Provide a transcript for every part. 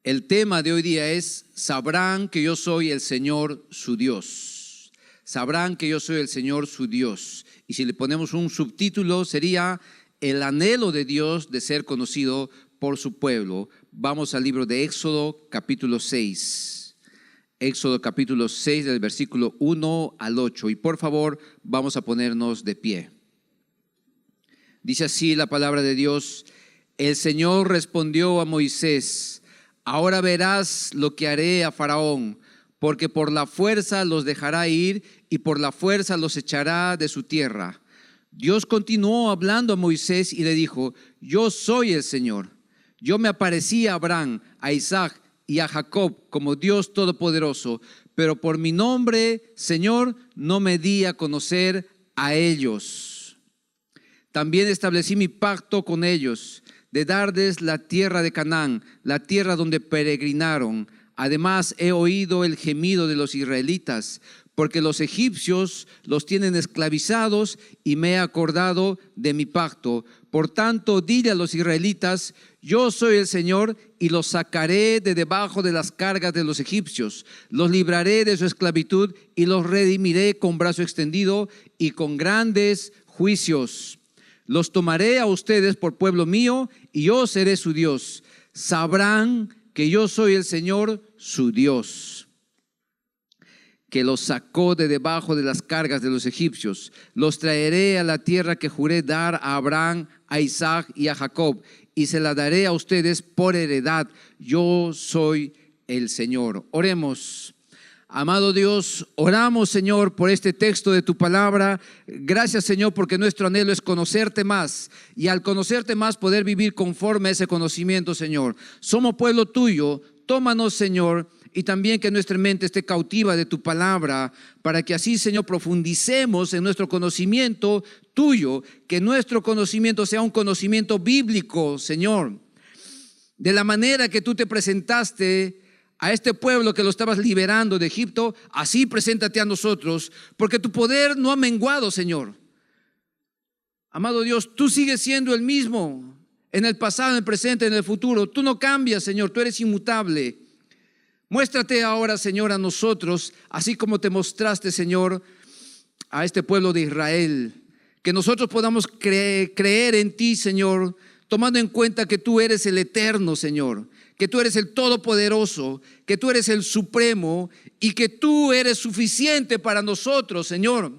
El tema de hoy día es: sabrán que yo soy el Señor su Dios. Sabrán que yo soy el Señor su Dios. Y si le ponemos un subtítulo sería: el anhelo de Dios de ser conocido por su pueblo. Vamos al libro de Éxodo capítulo 6. Éxodo capítulo 6 del versículo 1 al 8. Y por favor vamos a ponernos de pie. Dice así la palabra de Dios: el Señor respondió a Moisés: ahora verás lo que haré a Faraón, porque por la fuerza los dejará ir y por la fuerza los echará de su tierra. Dios continuó hablando a Moisés y le dijo: yo soy el Señor. Yo me aparecí a Abraham, a Isaac y a Jacob como Dios Todopoderoso, pero por mi nombre, Señor, no me di a conocer a ellos. También establecí mi pacto con ellos, de darles la tierra de Canaán, la tierra donde peregrinaron. Además he oído el gemido de los israelitas, porque los egipcios los tienen esclavizados, y me he acordado de mi pacto. Por tanto, dile a los israelitas: yo soy el Señor, y los sacaré de debajo de las cargas de los egipcios. Los libraré de su esclavitud y los redimiré con brazo extendido y con grandes juicios. Los tomaré a ustedes por pueblo mío, y yo seré su Dios. Sabrán que yo soy el Señor su Dios, que los sacó de debajo de las cargas de los egipcios. Los traeré a la tierra que juré dar a Abraham, a Isaac y a Jacob, y se la daré a ustedes por heredad. Yo soy el Señor. Oremos. Amado Dios, oramos, Señor, por este texto de tu palabra. Gracias, Señor, porque nuestro anhelo es conocerte más, y al conocerte más poder vivir conforme a ese conocimiento, Señor. Somos pueblo tuyo. Tómanos, Señor, y también que nuestra mente esté cautiva de tu palabra, para que así, Señor, profundicemos en nuestro conocimiento tuyo, que nuestro conocimiento sea un conocimiento bíblico, Señor, de la manera que tú te presentaste a este pueblo que lo estabas liberando de Egipto. Así preséntate a nosotros, porque tu poder no ha menguado, Señor. Amado Dios, tú sigues siendo el mismo en el pasado, en el presente, en el futuro. Tú no cambias, Señor, tú eres inmutable. Muéstrate ahora, Señor, a nosotros, así como te mostraste, Señor, a este pueblo de Israel. Que nosotros podamos creer en ti, Señor, tomando en cuenta que tú eres el eterno, Señor, que tú eres el todopoderoso, que tú eres el supremo y que tú eres suficiente para nosotros, Señor.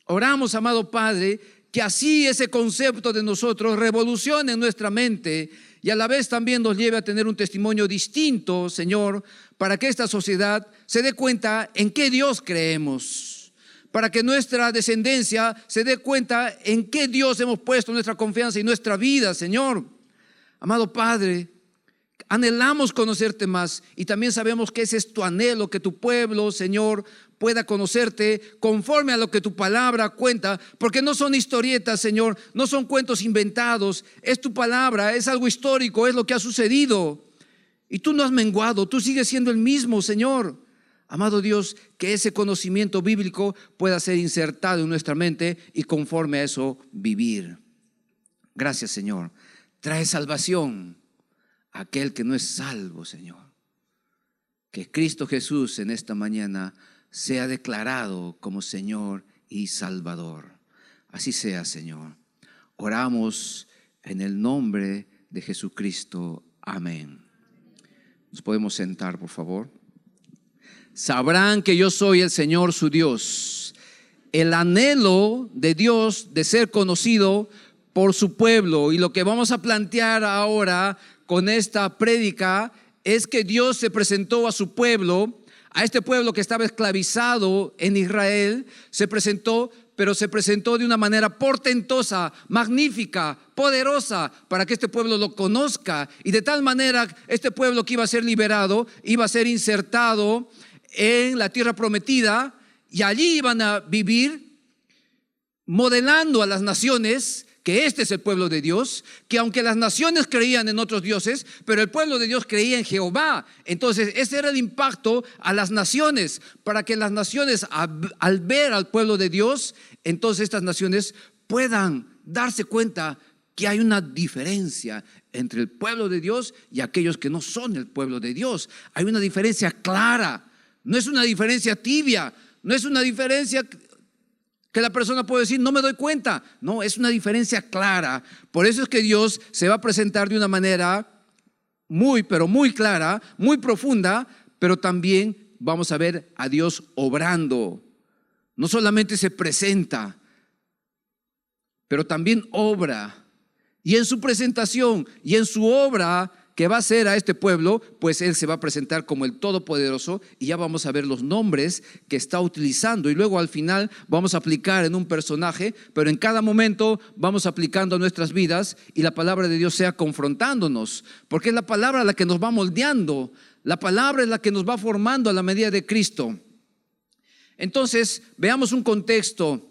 Oramos, amado Padre, que así ese concepto de nosotros revolucione en nuestra mente y a la vez también nos lleve a tener un testimonio distinto, Señor, para que esta sociedad se dé cuenta en qué Dios creemos, para que nuestra descendencia se dé cuenta en qué Dios hemos puesto nuestra confianza y nuestra vida, Señor. Amado Padre, anhelamos conocerte más, y también sabemos que ese es tu anhelo, que tu pueblo, Señor, pueda conocerte conforme a lo que tu palabra cuenta, porque no son historietas, Señor, no son cuentos inventados, es tu palabra, es algo histórico, es lo que ha sucedido, y tú no has menguado, tú sigues siendo el mismo, Señor. Amado Dios, que ese conocimiento bíblico pueda ser insertado en nuestra mente y conforme a eso vivir. Gracias, Señor. Trae salvación a aquel que no es salvo, Señor. Que Cristo Jesús en esta mañana sea declarado como Señor y Salvador. Así sea, Señor. Oramos en el nombre de Jesucristo. Amén. Nos podemos sentar, por favor. Sabrán que yo soy el Señor su Dios. El anhelo de Dios de ser conocido por su pueblo, y lo que vamos a plantear ahora con esta prédica es que Dios se presentó a su pueblo, a este pueblo que estaba esclavizado en Israel, se presentó, pero se presentó de una manera portentosa, magnífica, poderosa, para que este pueblo lo conozca, y de tal manera este pueblo que iba a ser liberado, iba a ser insertado en la tierra prometida, y allí iban a vivir modelando a las naciones que este es el pueblo de Dios, que aunque las naciones creían en otros dioses, pero el pueblo de Dios creía en Jehová. Entonces ese era el impacto a las naciones, para que las naciones al ver al pueblo de Dios, entonces estas naciones puedan darse cuenta aquí hay una diferencia entre el pueblo de Dios y aquellos que no son el pueblo de Dios. Hay una diferencia clara, no es una diferencia tibia, no es una diferencia que la persona puede decir, no me doy cuenta. No, es una diferencia clara. Por eso es que Dios se va a presentar de una manera pero muy clara, muy profunda, pero también vamos a ver a Dios obrando. No solamente se presenta, pero también obra. Y en su presentación y en su obra que va a hacer a este pueblo, pues Él se va a presentar como el Todopoderoso, y ya vamos a ver los nombres que está utilizando, y luego al final vamos a aplicar en un personaje, pero en cada momento vamos aplicando a nuestras vidas, y la palabra de Dios sea confrontándonos, porque es la palabra la que nos va moldeando, la palabra es la que nos va formando a la medida de Cristo. Entonces, veamos un contexto.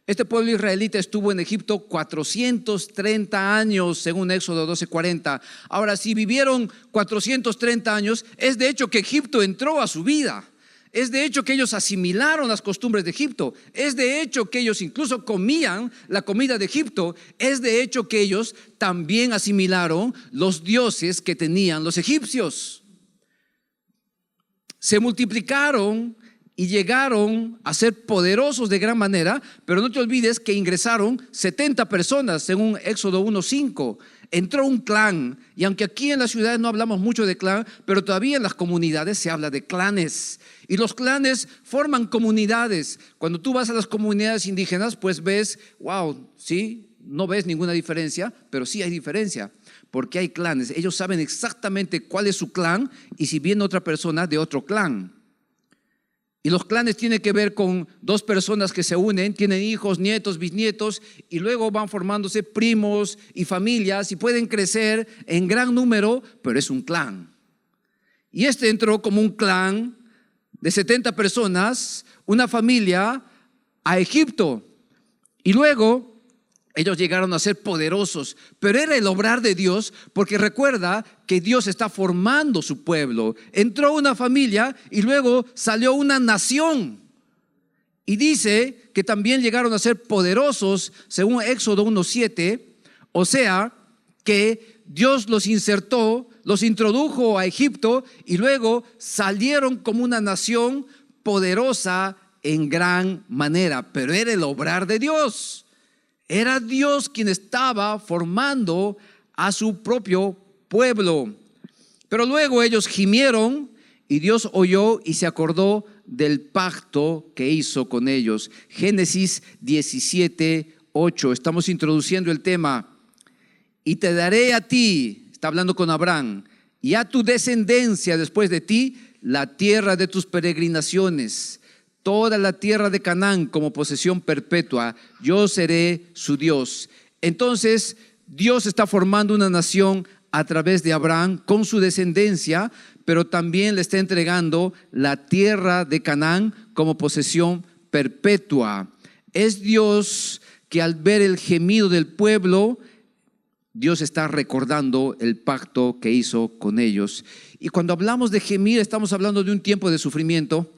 Este pueblo israelita estuvo en Egipto 430 años, según Éxodo 12:40. Ahora, si vivieron 430 años, es de hecho que Egipto entró a su vida. Es de hecho que ellos asimilaron las costumbres de Egipto. Es de hecho que ellos incluso comían la comida de Egipto. Es de hecho que ellos también asimilaron los dioses que tenían los egipcios. Se multiplicaron y llegaron a ser poderosos de gran manera, pero no te olvides que ingresaron 70 personas, según Éxodo 1:5. Entró un clan, y aunque aquí en las ciudades no hablamos mucho de clan, pero todavía en las comunidades se habla de clanes. Y los clanes forman comunidades. Cuando tú vas a las comunidades indígenas, pues ves, wow, sí, no ves ninguna diferencia, pero sí hay diferencia, porque hay clanes. Ellos saben exactamente cuál es su clan y si viene otra persona de otro clan. Y los clanes tienen que ver con dos personas que se unen, tienen hijos, nietos, bisnietos, y luego van formándose primos y familias y pueden crecer en gran número, pero es un clan. Y este entró como un clan de 70 personas, una familia, a Egipto. Y luego ellos llegaron a ser poderosos, pero era el obrar de Dios, porque recuerda que Dios está formando su pueblo. Entró una familia y luego salió una nación. Y dice que también llegaron a ser poderosos, según Éxodo 1:7. O sea, que Dios los insertó, los introdujo a Egipto y luego salieron como una nación poderosa en gran manera. Pero era el obrar de Dios. Era Dios quien estaba formando a su propio pueblo. Pero luego ellos gimieron y Dios oyó y se acordó del pacto que hizo con ellos. Génesis 17:8. Estamos introduciendo el tema. Y te daré a ti, está hablando con Abraham, y a tu descendencia después de ti, la tierra de tus peregrinaciones, toda la tierra de Canaán como posesión perpetua. Yo seré su Dios. Entonces Dios está formando una nación a través de Abraham con su descendencia, pero también le está entregando la tierra de Canaán como posesión perpetua. Es Dios que al ver el gemido del pueblo, Dios está recordando el pacto que hizo con ellos. Y cuando hablamos de gemir, estamos hablando de un tiempo de sufrimiento.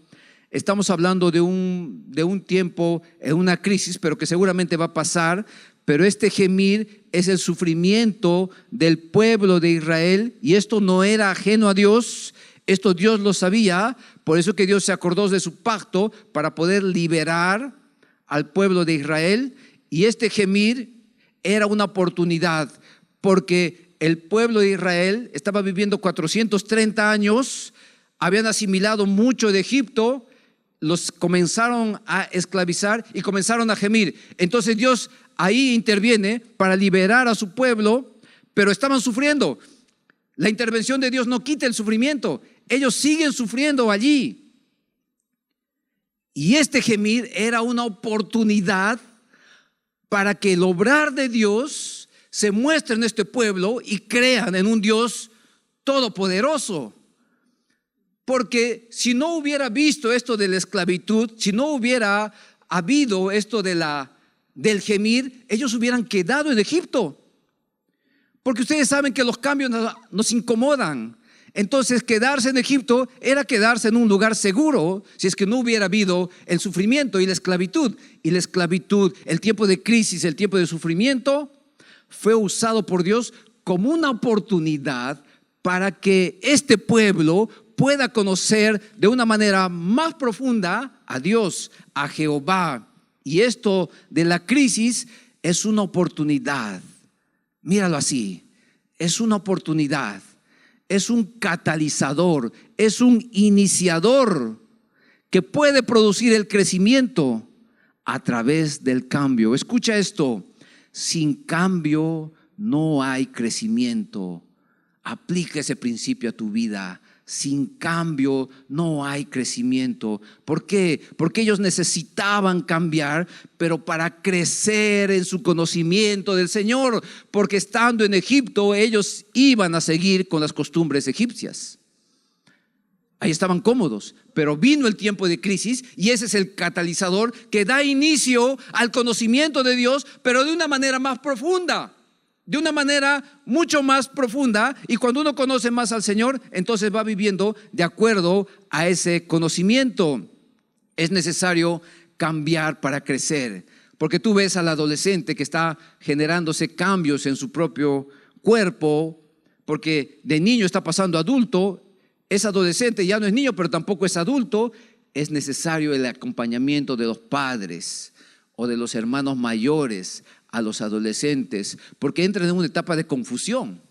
Estamos hablando de un tiempo, una crisis, pero que seguramente va a pasar. Pero este gemir es el sufrimiento del pueblo de Israel, y esto no era ajeno a Dios. Esto Dios lo sabía, por eso que Dios se acordó de su pacto para poder liberar al pueblo de Israel. Y este gemir era una oportunidad, porque el pueblo de Israel estaba viviendo 430 años, habían asimilado mucho de Egipto, los comenzaron a esclavizar y comenzaron a gemir. Entonces Dios ahí interviene para liberar a su pueblo, pero estaban sufriendo. La intervención de Dios no quita el sufrimiento, ellos siguen sufriendo allí. Y este gemir era una oportunidad para que el obrar de Dios se muestre en este pueblo y crean en un Dios todopoderoso. Porque si no hubiera visto esto de la esclavitud, si no hubiera habido esto del gemir, ellos hubieran quedado en Egipto. Porque ustedes saben que los cambios nos incomodan. Entonces quedarse en Egipto era quedarse en un lugar seguro, si es que no hubiera habido el sufrimiento y la esclavitud. Y la esclavitud, el tiempo de crisis, el tiempo de sufrimiento, fue usado por Dios como una oportunidad para que este pueblo pueda conocer de una manera más profunda a Dios, a Jehová. Y esto de la crisis es una oportunidad. Míralo así, es una oportunidad, es un catalizador, es un iniciador que puede producir el crecimiento a través del cambio. Escucha esto, sin cambio no hay crecimiento. Aplica ese principio a tu vida. Sin cambio no hay crecimiento. ¿Por qué? Porque ellos necesitaban cambiar, pero para crecer en su conocimiento del Señor. Porque estando en Egipto, ellos iban a seguir con las costumbres egipcias. Ahí estaban cómodos, pero vino el tiempo de crisis y ese es el catalizador que da inicio al conocimiento de Dios, pero de una manera más profunda. De una manera mucho más profunda, y cuando uno conoce más al Señor, entonces va viviendo de acuerdo a ese conocimiento. Es necesario cambiar para crecer, porque tú ves al adolescente que está generándose cambios en su propio cuerpo, porque de niño está pasando a adulto, es adolescente, ya no es niño, pero tampoco es adulto. Es necesario el acompañamiento de los padres o de los hermanos mayores a los adolescentes, porque entran en una etapa de confusión,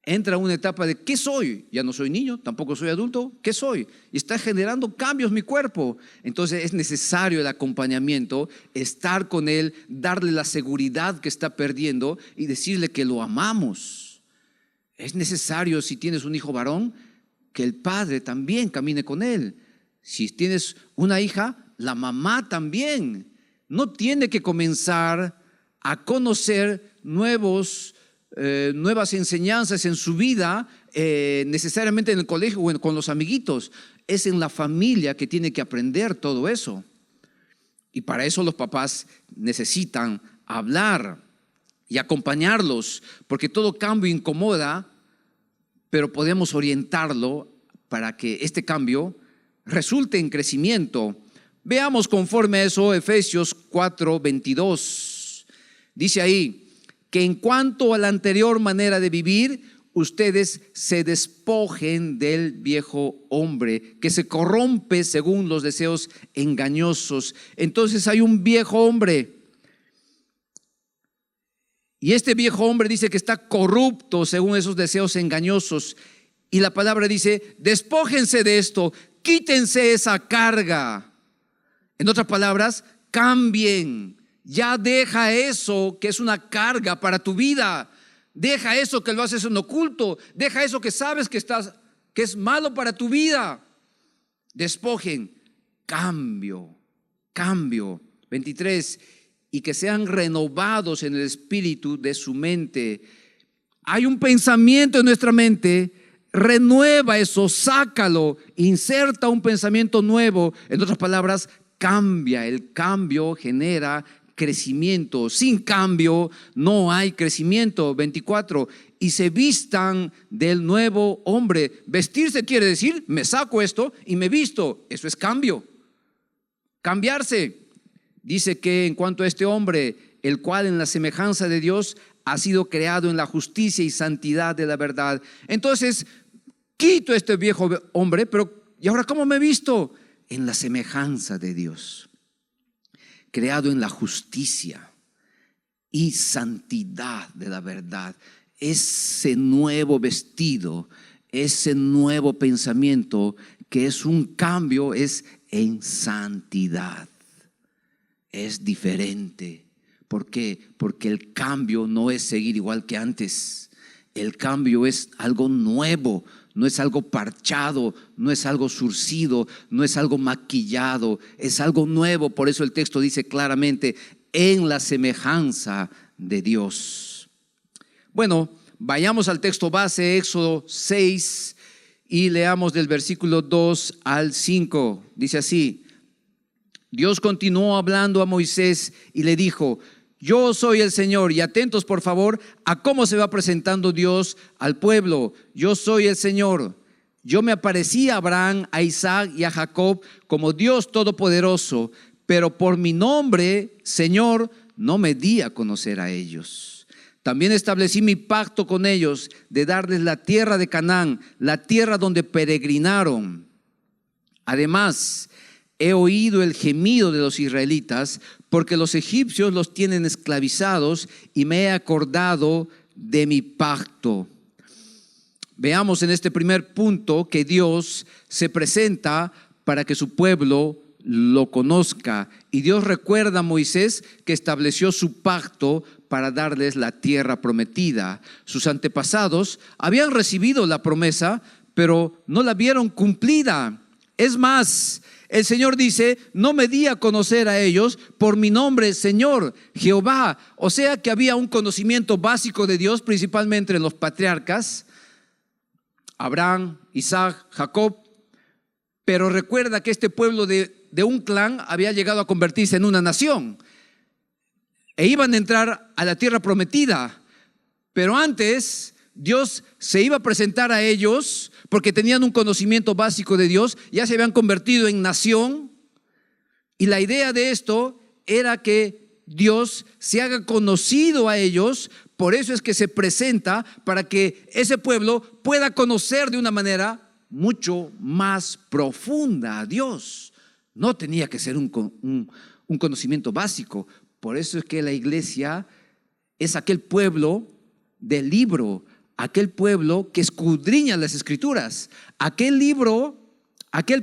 entra en una etapa de ¿qué soy? Ya no soy niño, tampoco soy adulto, ¿qué soy? Y está generando cambios mi cuerpo. Entonces es necesario el acompañamiento, estar con él, darle la seguridad que está perdiendo y decirle que lo amamos. Es necesario, si tienes un hijo varón, que el padre también camine con él. Si tienes una hija, la mamá también. No tiene que comenzar a conocer nuevas enseñanzas en su vida, necesariamente en el colegio o con los amiguitos. Es en la familia que tiene que aprender todo eso. Y para eso los papás necesitan hablar y acompañarlos, porque todo cambio incomoda, pero podemos orientarlo para que este cambio resulte en crecimiento. Veamos conforme a eso Efesios 4:22. Dice ahí que en cuanto a la anterior manera de vivir, ustedes se despojen del viejo hombre que se corrompe según los deseos engañosos. Entonces hay un viejo hombre, y este viejo hombre dice que está corrupto según esos deseos engañosos. Y la palabra dice, despójense de esto, quítense esa carga. En otras palabras, cambien. Ya deja eso que es una carga para tu vida. Deja eso que lo haces en oculto. Deja eso que sabes que es malo para tu vida. Despojen. Cambio. 23. Y que sean renovados en el espíritu de su mente. Hay un pensamiento en nuestra mente. Renueva eso, sácalo, inserta un pensamiento nuevo. En otras palabras, cambia. El cambio genera crecimiento. Sin cambio no hay crecimiento. 24. Y se vistan del nuevo hombre. Vestirse quiere decir, me saco esto y me visto. Eso es cambio. Cambiarse. Dice que en cuanto a este hombre, el cual en la semejanza de Dios ha sido creado en la justicia y santidad de la verdad. Entonces, quito este viejo hombre, pero ¿y ahora cómo me he visto? En la semejanza de Dios, creado en la justicia y santidad de la verdad. Ese nuevo vestido, ese nuevo pensamiento que es un cambio, es en santidad. Es diferente. ¿Por qué? Porque el cambio no es seguir igual que antes. El cambio es algo nuevo, no es algo parchado, no es algo surcido, no es algo maquillado, es algo nuevo. Por eso el texto dice claramente, en la semejanza de Dios. Bueno, vayamos al texto base, Éxodo 6, y leamos del versículo 2 al 5. Dice así: Dios continuó hablando a Moisés y le dijo: yo soy el Señor. Y atentos por favor a cómo se va presentando Dios al pueblo. Yo soy el Señor. Yo me aparecí a Abraham, a Isaac y a Jacob como Dios todopoderoso, pero por mi nombre, Señor, no me di a conocer a ellos. También establecí mi pacto con ellos de darles la tierra de Canaán, la tierra donde peregrinaron. Además, he oído el gemido de los israelitas, porque los egipcios los tienen esclavizados, y me he acordado de mi pacto. Veamos en este primer punto que Dios se presenta para que su pueblo lo conozca. Y Dios recuerda a Moisés que estableció su pacto para darles la tierra prometida. Sus antepasados habían recibido la promesa, pero no la vieron cumplida. Es más, el Señor dice: no me di a conocer a ellos por mi nombre, Señor Jehová. O sea que había un conocimiento básico de Dios, principalmente en los patriarcas, Abraham, Isaac, Jacob. Pero recuerda que este pueblo de un clan había llegado a convertirse en una nación e iban a entrar a la tierra prometida. Pero antes Dios se iba a presentar a ellos porque tenían un conocimiento básico de Dios, ya se habían convertido en nación, y la idea de esto era que Dios se haga conocido a ellos. Por eso es que se presenta, para que ese pueblo pueda conocer de una manera mucho más profunda a Dios. No tenía que ser un conocimiento básico. Por eso es que la iglesia es aquel pueblo del libro, aquel pueblo que escudriña las escrituras, aquel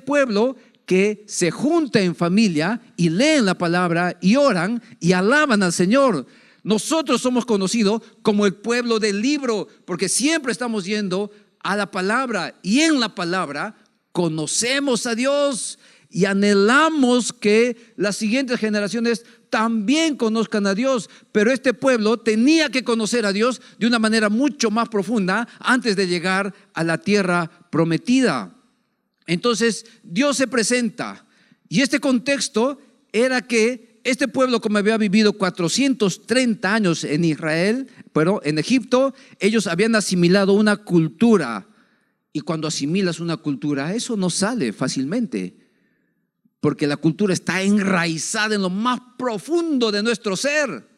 pueblo que se junta en familia y leen la palabra y oran y alaban al Señor. Nosotros somos conocidos como el pueblo del libro, porque siempre estamos yendo a la palabra, y en la palabra conocemos a Dios y anhelamos que las siguientes generaciones también conozcan a Dios. Pero este pueblo tenía que conocer a Dios de una manera mucho más profunda antes de llegar a la tierra prometida. Entonces Dios se presenta, y este contexto era que este pueblo, como había vivido 430 años en Israel, pero en Egipto, ellos habían asimilado una cultura. Y cuando asimilas una cultura, eso no sale fácilmente, porque la cultura está enraizada en lo más profundo de nuestro ser.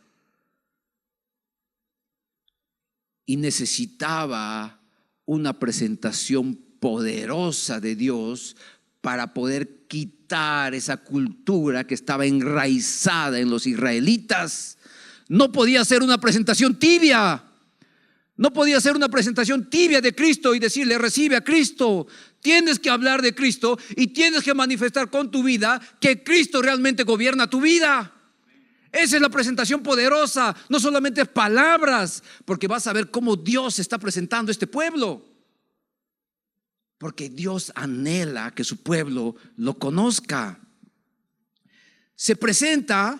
Y necesitaba una presentación poderosa de Dios para poder quitar esa cultura que estaba enraizada en los israelitas. No podía ser una presentación tibia. No podía ser una presentación tibia de Cristo y decirle: recibe a Cristo. Tienes que hablar de Cristo y tienes que manifestar con tu vida que Cristo realmente gobierna tu vida. Esa es la presentación poderosa. No solamente palabras, porque vas a ver cómo Dios está presentando a este pueblo. Porque Dios anhela que su pueblo lo conozca. Se presenta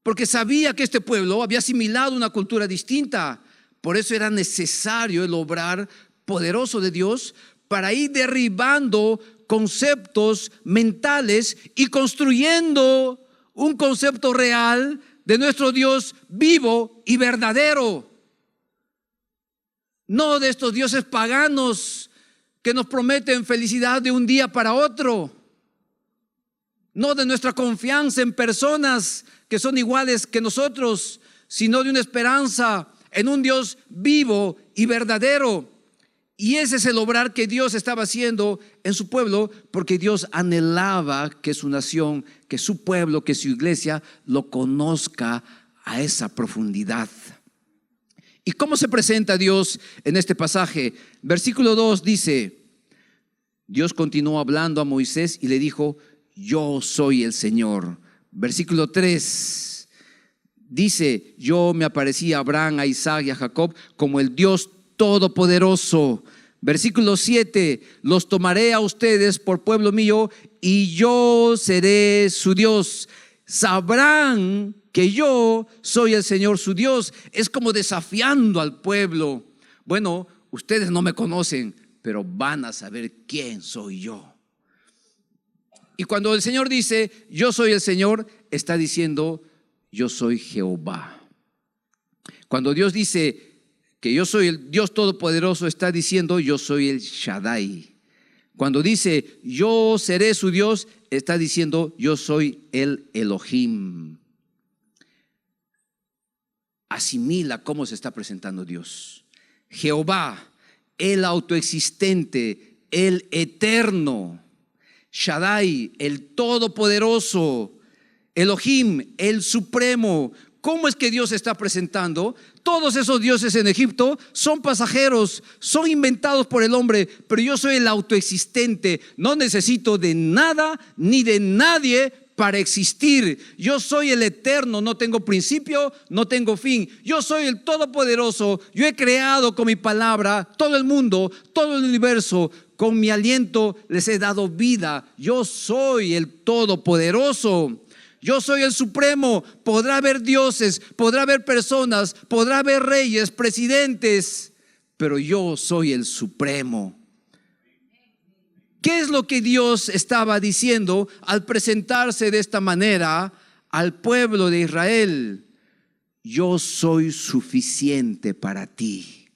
porque sabía que este pueblo había asimilado una cultura distinta. Por eso era necesario el obrar poderoso de Dios para ir derribando conceptos mentales y construyendo un concepto real de nuestro Dios vivo y verdadero. No de estos dioses paganos que nos prometen felicidad de un día para otro. No de nuestra confianza en personas que son iguales que nosotros, sino de una esperanza en un Dios vivo y verdadero. Y ese es el obrar que Dios estaba haciendo en su pueblo, porque Dios anhelaba que su nación, que su pueblo, que su iglesia lo conozca a esa profundidad. ¿Y cómo se presenta Dios en este pasaje? Versículo 2 dice: Dios continuó hablando a Moisés y le dijo: yo soy el Señor. Versículo 3 dice: yo me aparecí a Abraham, a Isaac y a Jacob como el Dios todopoderoso. Versículo 7: los tomaré a ustedes por pueblo mío y yo seré su Dios. Sabrán que yo soy el Señor su Dios. Es como desafiando al pueblo. Bueno, ustedes no me conocen, pero van a saber quién soy yo. Y cuando el Señor dice yo soy el Señor, está diciendo yo soy Jehová. Cuando Dios dice que yo soy el Dios todopoderoso, está diciendo yo soy el Shaddai. Cuando dice yo seré su Dios, está diciendo yo soy el Elohim. asimila cómo se está presentando Dios. Jehová, el autoexistente, el eterno. Shaddai, el todopoderoso. Elohim, el supremo. ¿Cómo es que Dios se está presentando? Todos esos dioses en Egipto son pasajeros, son inventados por el hombre, pero yo soy el autoexistente. No necesito de nada ni de nadie para existir. Yo soy el eterno, no tengo principio, no tengo fin. Yo soy el todopoderoso. Yo he creado con mi palabra todo el mundo, todo el universo. Con mi aliento les he dado vida. Yo soy el todopoderoso. Yo soy el supremo. Podrá haber dioses, podrá haber personas, podrá haber reyes, presidentes, pero yo soy el supremo. ¿Qué es lo que Dios estaba diciendo al presentarse de esta manera al pueblo de Israel? Yo soy suficiente para ti.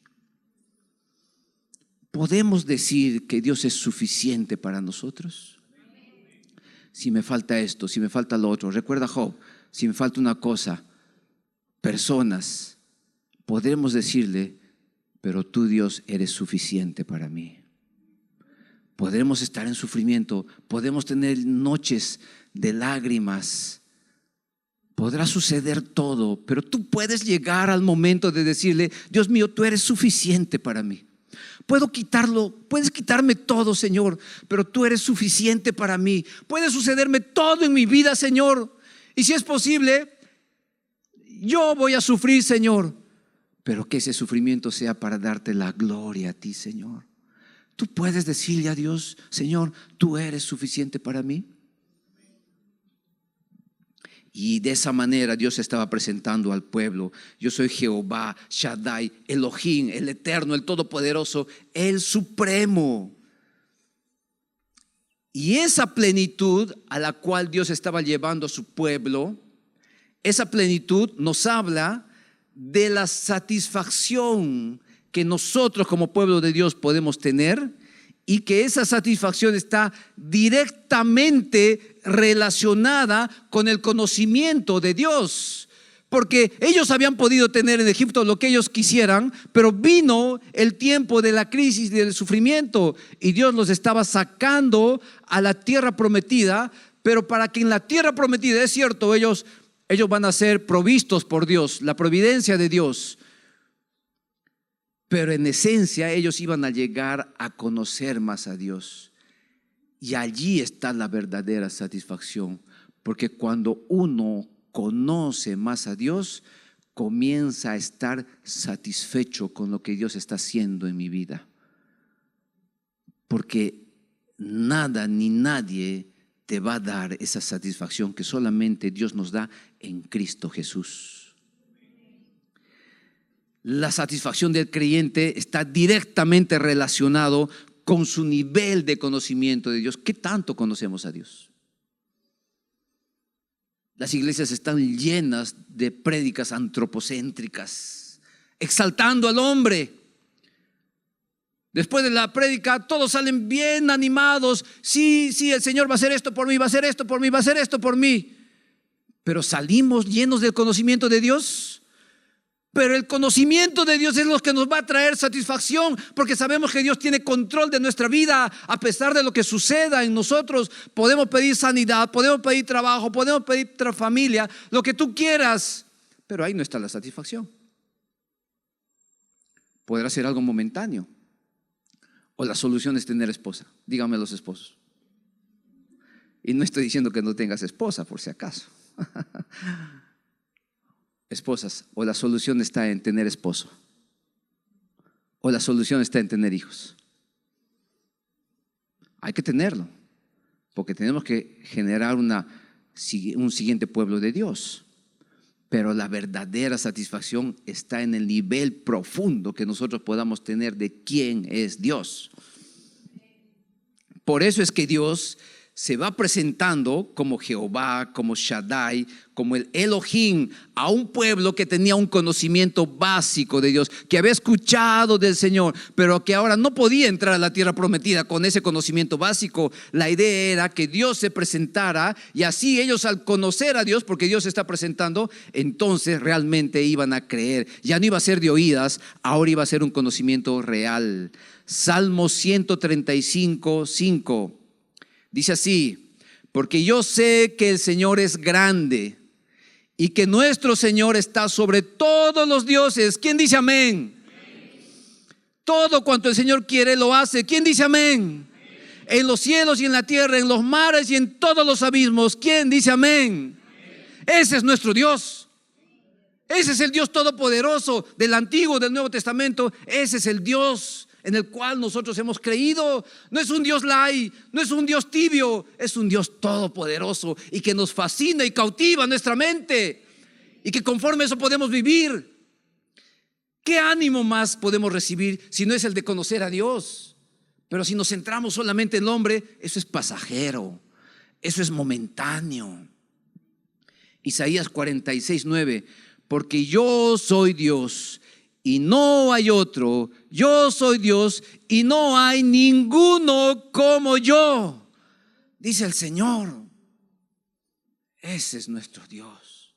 ¿Podemos decir que Dios es suficiente para nosotros? Si me falta esto, si me falta lo otro. Recuerda Job, si me falta una cosa, personas, podremos decirle, pero tú, Dios, eres suficiente para mí. Podremos estar en sufrimiento, podemos tener noches de lágrimas, podrá suceder todo, pero tú puedes llegar al momento de decirle, Dios mío, tú eres suficiente para mí. Puedo quitarlo, puedes quitarme todo, Señor, pero tú eres suficiente para mí. Puede sucederme todo en mi vida, Señor, y si es posible, yo voy a sufrir, Señor, pero que ese sufrimiento sea para darte la gloria a ti, Señor. Tú puedes decirle a Dios, Señor, tú eres suficiente para mí. Y de esa manera Dios estaba presentando al pueblo. Yo soy Jehová, Shaddai, Elohim, el eterno, el todopoderoso, el supremo. Y esa plenitud a la cual Dios estaba llevando a su pueblo, esa plenitud nos habla de la satisfacción que nosotros como pueblo de Dios podemos tener, y que esa satisfacción está directamente relacionada con el conocimiento de Dios. Porque ellos habían podido tener en Egipto lo que ellos quisieran, pero vino el tiempo de la crisis y del sufrimiento, y Dios los estaba sacando a la tierra prometida. Pero para que en la tierra prometida, es cierto, ellos van a ser provistos por Dios, la providencia de Dios, pero en esencia ellos iban a llegar a conocer más a Dios. Y allí está la verdadera satisfacción, porque cuando uno conoce más a Dios, comienza a estar satisfecho con lo que Dios está haciendo en mi vida. Porque nada ni nadie te va a dar esa satisfacción que solamente Dios nos da en Cristo Jesús. La satisfacción del creyente está directamente relacionado con su nivel de conocimiento de Dios. ¿Qué tanto conocemos a Dios? Las iglesias están llenas de prédicas antropocéntricas, exaltando al hombre. Después de la prédica todos salen bien animados. Sí, el Señor va a hacer esto por mí, va a hacer esto por mí, va a hacer esto por mí. Pero salimos llenos del conocimiento de Dios. Pero el conocimiento de Dios es lo que nos va a traer satisfacción, porque sabemos que Dios tiene control de nuestra vida. A pesar de lo que suceda en nosotros, podemos pedir sanidad, podemos pedir trabajo, podemos pedir familia, lo que tú quieras, pero ahí no está la satisfacción. Podrá ser algo momentáneo, o la solución es tener esposa. Díganme los esposos. Y no estoy diciendo que no tengas esposa, por si acaso. Esposas, o la solución está en tener esposo, o la solución está en tener hijos. Hay que tenerlo, porque tenemos que generar un siguiente pueblo de Dios. Pero la verdadera satisfacción está en el nivel profundo que nosotros podamos tener de quién es Dios. Por eso es que Dios se va presentando como Jehová, como Shaddai, como el Elohim, a un pueblo que tenía un conocimiento básico de Dios, que había escuchado del Señor, pero que ahora no podía entrar a la tierra prometida con ese conocimiento básico. La idea era que Dios se presentara, y así ellos, al conocer a Dios, porque Dios se está presentando, entonces realmente iban a creer. Ya no iba a ser de oídas, ahora iba a ser un conocimiento real. Salmo 135, 5. Dice así: porque yo sé que el Señor es grande y que nuestro Señor está sobre todos los dioses. ¿Quién dice amén? Todo cuanto el Señor quiere lo hace. ¿Quién dice amén? En los cielos y en la tierra, en los mares y en todos los abismos. ¿Quién dice amén? Ese es nuestro Dios. Ese es el Dios todopoderoso del Antiguo, del Nuevo Testamento. Ese es el Dios en el cual nosotros hemos creído. No es un Dios light, no es un Dios tibio, es un Dios todopoderoso y que nos fascina y cautiva nuestra mente, y que conforme a eso podemos vivir. ¿Qué ánimo más podemos recibir si no es el de conocer a Dios? Pero si nos centramos solamente en el hombre, eso es pasajero, eso es momentáneo. Isaías 46, 9: porque yo soy Dios y no hay otro, yo soy Dios y no hay ninguno como yo, dice el Señor. Ese es nuestro Dios.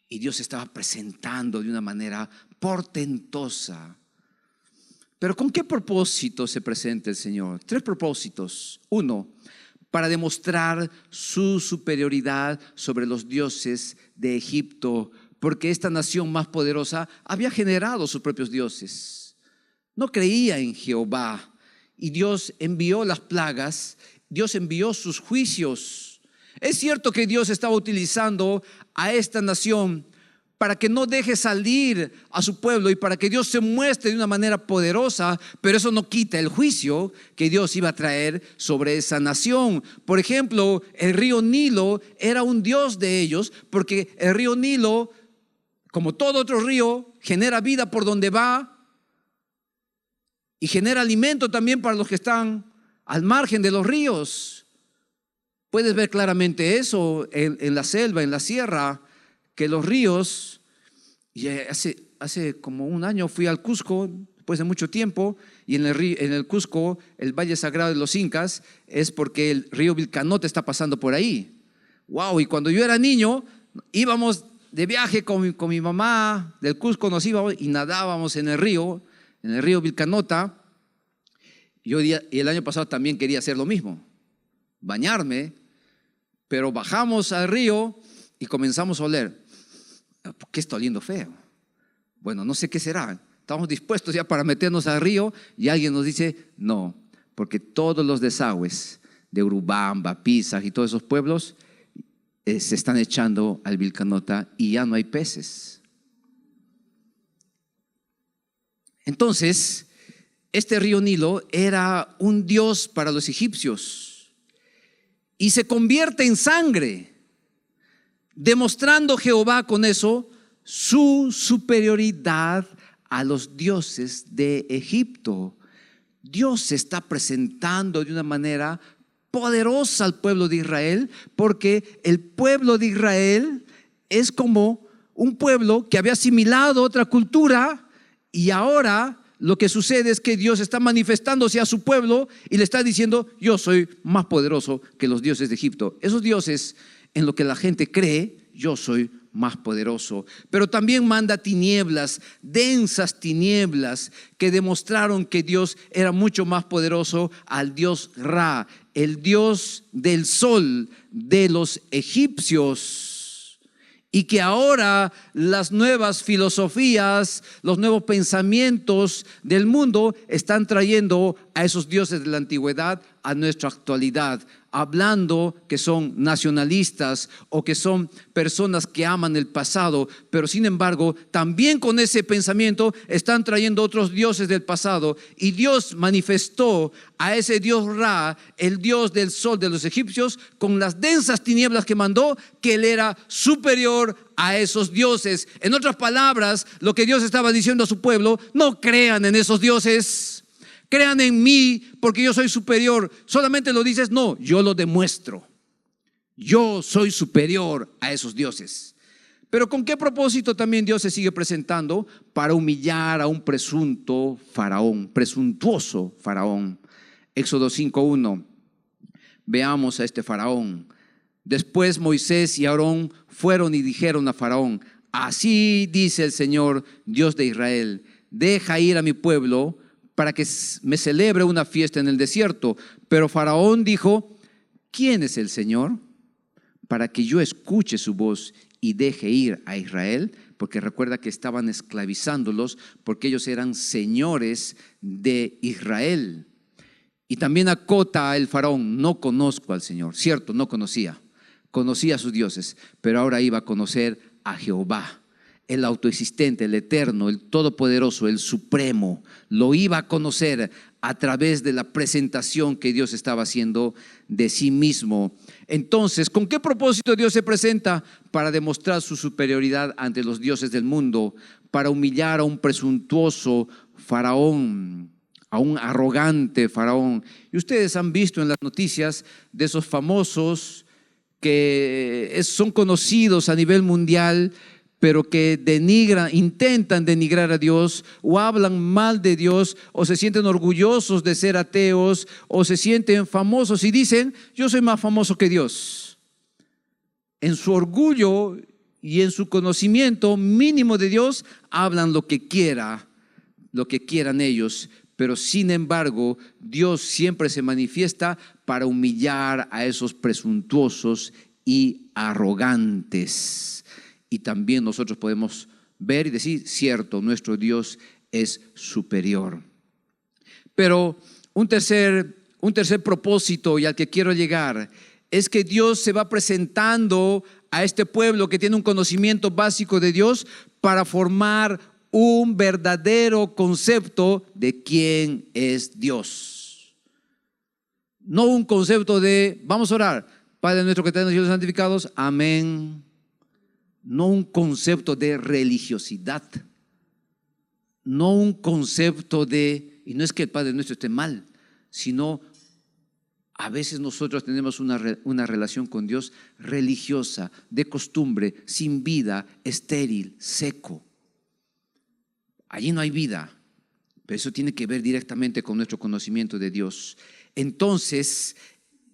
Y Dios se estaba presentando de una manera portentosa. Pero ¿con qué propósito se presenta el Señor? 3 propósitos. 1, para demostrar su superioridad sobre los dioses de Egipto, porque esta nación más poderosa había generado sus propios dioses. No creía en Jehová, y Dios envió las plagas, Dios envió sus juicios. Es cierto que Dios estaba utilizando a esta nación para que no deje salir a su pueblo y para que Dios se muestre de una manera poderosa, pero eso no quita el juicio que Dios iba a traer sobre esa nación. Por ejemplo, el río Nilo era un dios de ellos, porque el río Nilo, como todo otro río, genera vida por donde va y genera alimento también para los que están al margen de los ríos. Puedes ver claramente eso en la selva, en la sierra, que los ríos, y hace como un año fui al Cusco, después de mucho tiempo, y en el Cusco, el Valle Sagrado de los Incas, es porque el río Vilcanote está pasando por ahí. Wow, y cuando yo era niño, íbamos de viaje con mi mamá del Cusco, nos íbamos y nadábamos en el río Vilcanota. Y el año pasado también quería hacer lo mismo, bañarme, pero bajamos al río y comenzamos a oler. ¿Por qué está oliendo feo? Bueno, no sé qué será. Estamos dispuestos ya para meternos al río y alguien nos dice, no, porque todos los desagües de Urubamba, Pisac y todos esos pueblos se están echando al Vilcanota y ya no hay peces. Entonces, este río Nilo era un dios para los egipcios y se convierte en sangre, demostrando Jehová con eso su superioridad a los dioses de Egipto. Dios se está presentando de una manera poderosa al pueblo de Israel, porque el pueblo de Israel es como un pueblo que había asimilado otra cultura, y ahora lo que sucede es que Dios está manifestándose a su pueblo y le está diciendo: yo soy más poderoso que los dioses de Egipto. Esos dioses en lo que la gente cree, yo soy más poderoso. Pero también manda tinieblas, densas tinieblas, que demostraron que Dios era mucho más poderoso al dios Ra, el dios del sol de los egipcios. Y que ahora las nuevas filosofías, los nuevos pensamientos del mundo están trayendo a esos dioses de la antigüedad a nuestra actualidad, hablando que son nacionalistas o que son personas que aman el pasado, pero sin embargo también con ese pensamiento están trayendo otros dioses del pasado. Y Dios manifestó a ese dios Ra, el dios del sol de los egipcios, con las densas tinieblas que mandó, que él era superior a esos dioses. En otras palabras, lo que Dios estaba diciendo a su pueblo: no crean en esos dioses. Crean en mí porque yo soy superior. ¿Solamente lo dices? No, yo lo demuestro. Yo soy superior a esos dioses. Pero ¿con qué propósito también Dios se sigue presentando? Para humillar a un presunto faraón, presuntuoso faraón. Éxodo 5:1. Veamos a este faraón. Después Moisés y Aarón fueron y dijeron a faraón: así dice el Señor, Dios de Israel: deja ir a mi pueblo para que me celebre una fiesta en el desierto. Pero faraón dijo: ¿quién es el Señor para que yo escuche su voz y deje ir a Israel? Porque recuerda que estaban esclavizándolos porque ellos eran señores de Israel. Y también acota el faraón: no conozco al Señor. Cierto, no conocía a sus dioses, pero ahora iba a conocer a Jehová, el autoexistente, el eterno, el todopoderoso, el supremo. Lo iba a conocer a través de la presentación que Dios estaba haciendo de sí mismo. Entonces, ¿con qué propósito Dios se presenta? Para demostrar su superioridad ante los dioses del mundo, para humillar a un presuntuoso faraón, a un arrogante faraón. Y ustedes han visto en las noticias de esos famosos que son conocidos a nivel mundial, pero que intentan denigrar a Dios, o hablan mal de Dios, o se sienten orgullosos de ser ateos, o se sienten famosos y dicen: yo soy más famoso que Dios. En su orgullo y en su conocimiento mínimo de Dios, hablan lo que quieran ellos. Pero sin embargo, Dios siempre se manifiesta para humillar a esos presuntuosos y arrogantes. Y también nosotros podemos ver y decir: cierto, nuestro Dios es superior. Pero un tercer propósito, y al que quiero llegar, es que Dios se va presentando a este pueblo que tiene un conocimiento básico de Dios para formar un verdadero concepto de quién es Dios. No un concepto de: vamos a orar, Padre nuestro que estás en los cielos, santificados, amén. No un concepto de religiosidad. No un concepto de, y no es que el Padre nuestro esté mal, sino a veces nosotros tenemos una relación con Dios religiosa, de costumbre, sin vida, estéril, seco. Allí no hay vida, pero eso tiene que ver directamente con nuestro conocimiento de Dios. Entonces,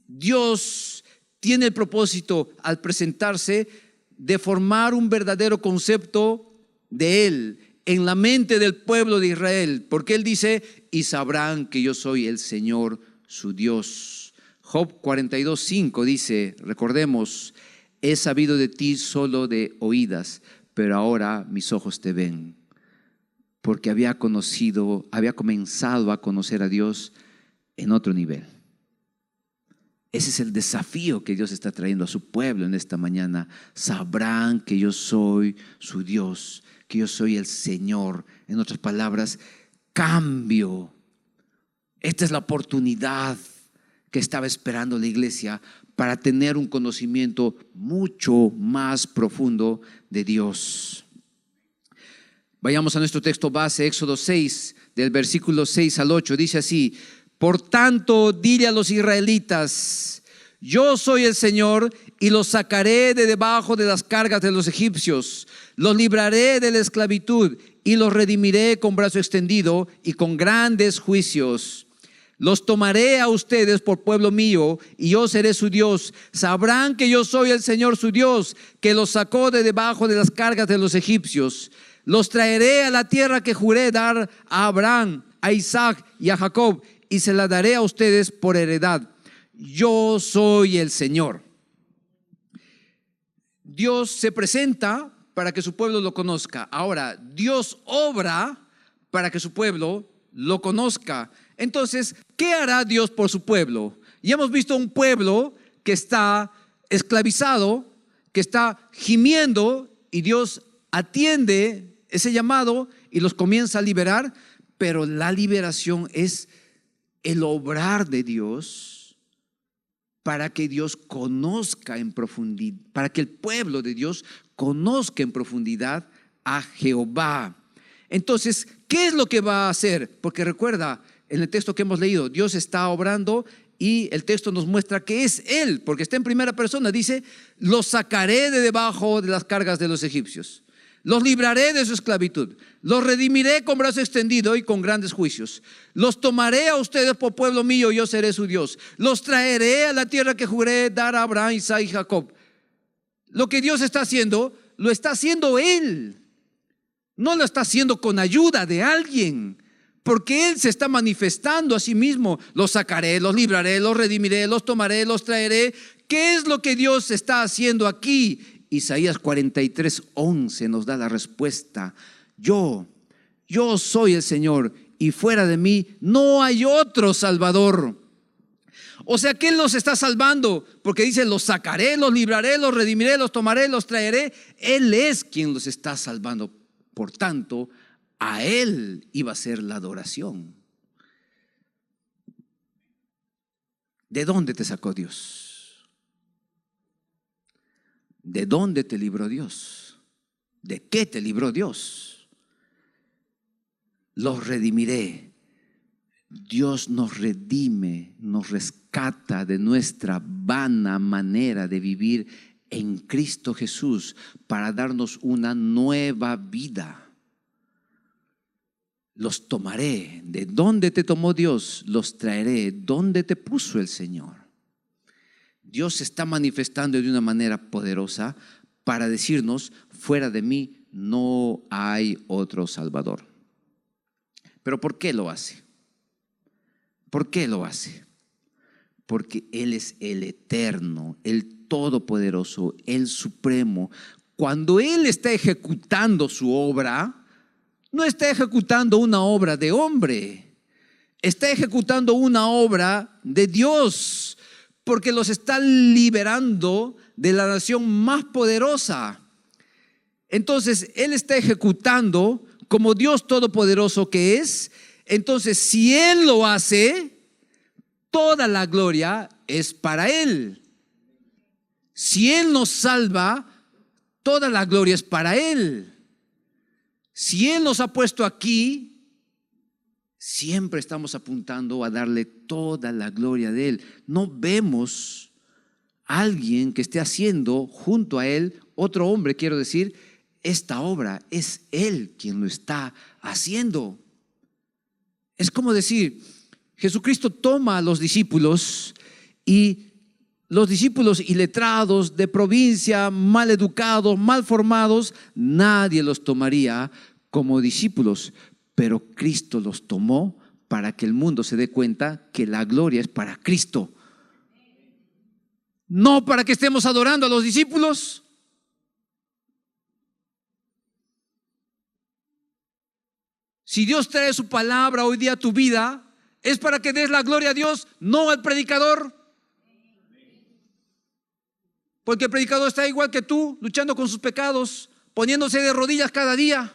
Dios tiene el propósito, al presentarse, de formar un verdadero concepto de Él en la mente del pueblo de Israel, porque Él dice: y sabrán que yo soy el Señor su Dios. Job 42:5 dice, recordemos: he sabido de ti solo de oídas, pero ahora mis ojos te ven. Porque había comenzado a conocer a Dios en otro nivel. Ese es el desafío que Dios está trayendo a su pueblo en esta mañana. Sabrán que yo soy su Dios, que yo soy el Señor. En otras palabras, cambio. Esta es la oportunidad que estaba esperando la iglesia para tener un conocimiento mucho más profundo de Dios. Vayamos a nuestro texto base, Éxodo 6, del versículo 6 al 8. Dice así: por tanto, dile a los israelitas: yo soy el Señor, y los sacaré de debajo de las cargas de los egipcios. Los libraré de la esclavitud y los redimiré con brazo extendido y con grandes juicios. Los tomaré a ustedes por pueblo mío, y yo seré su Dios. Sabrán que yo soy el Señor su Dios, que los sacó de debajo de las cargas de los egipcios. Los traeré a la tierra que juré dar a Abraham, a Isaac y a Jacob, y se la daré a ustedes por heredad. Yo soy el Señor. Dios se presenta para que su pueblo lo conozca. Ahora, Dios obra para que su pueblo lo conozca. Entonces, ¿qué hará Dios por su pueblo? Ya hemos visto un pueblo que está esclavizado, que está gimiendo, y Dios atiende ese llamado y los comienza a liberar. Pero la liberación es el obrar de Dios para que Dios conozca en profundidad, para que el pueblo de Dios conozca en profundidad a Jehová. Entonces, ¿qué es lo que va a hacer? Porque recuerda, en el texto que hemos leído. Dios está obrando y el texto nos muestra que es Él, porque está en primera persona. Dice: los sacaré de debajo de las cargas de los egipcios, los libraré de su esclavitud, los redimiré con brazo extendido y con grandes juicios. Los tomaré a ustedes por pueblo mío, yo seré su Dios. Los traeré a la tierra que juré dar a Abraham, Isaac y Jacob. Lo que Dios está haciendo, lo está haciendo Él. No lo está haciendo con ayuda de alguien, porque Él se está manifestando a sí mismo. Los sacaré, los libraré, los redimiré, los tomaré, los traeré. ¿Qué es lo que Dios está haciendo aquí? Isaías 43:11 nos da la respuesta. Yo soy el Señor, y fuera de mí no hay otro Salvador. O sea que Él los está salvando, porque dice: los sacaré, los libraré, los redimiré, los tomaré, los traeré. Él es quien los está salvando. Por tanto, a Él iba a ser la adoración. ¿De dónde te sacó Dios? ¿De dónde te libró Dios? ¿De qué te libró Dios? Los redimiré. Dios nos redime, nos rescata de nuestra vana manera de vivir en Cristo Jesús para darnos una nueva vida. Los tomaré. ¿De dónde te tomó Dios? Los traeré. ¿Dónde te puso el Señor? Dios se está manifestando de una manera poderosa para decirnos: fuera de mí no hay otro Salvador. ¿Pero por qué lo hace? ¿Por qué lo hace? Porque Él es el eterno, el todopoderoso, el supremo. Cuando Él está ejecutando su obra, no está ejecutando una obra de hombre, está ejecutando una obra de Dios, porque los está liberando de la nación más poderosa. Entonces Él está ejecutando como Dios todopoderoso que es. Entonces, si Él lo hace, toda la gloria es para Él. Si Él nos salva, toda la gloria es para Él. Si Él nos ha puesto aquí, siempre estamos apuntando a darle toda la gloria de Él. No vemos a alguien que esté haciendo junto a Él, otro hombre, quiero decir, esta obra. Es Él quien lo está haciendo. Es como decir, Jesucristo toma a los discípulos, y los discípulos iletrados, de provincia, mal educados, mal formados, nadie los tomaría como discípulos, pero Cristo los tomó para que el mundo se dé cuenta que la gloria es para Cristo, no para que estemos adorando a los discípulos. Si Dios trae su palabra hoy día a tu vida, es para que des la gloria a Dios, no al predicador. Porque el predicador está igual que tú, luchando con sus pecados, poniéndose de rodillas cada día.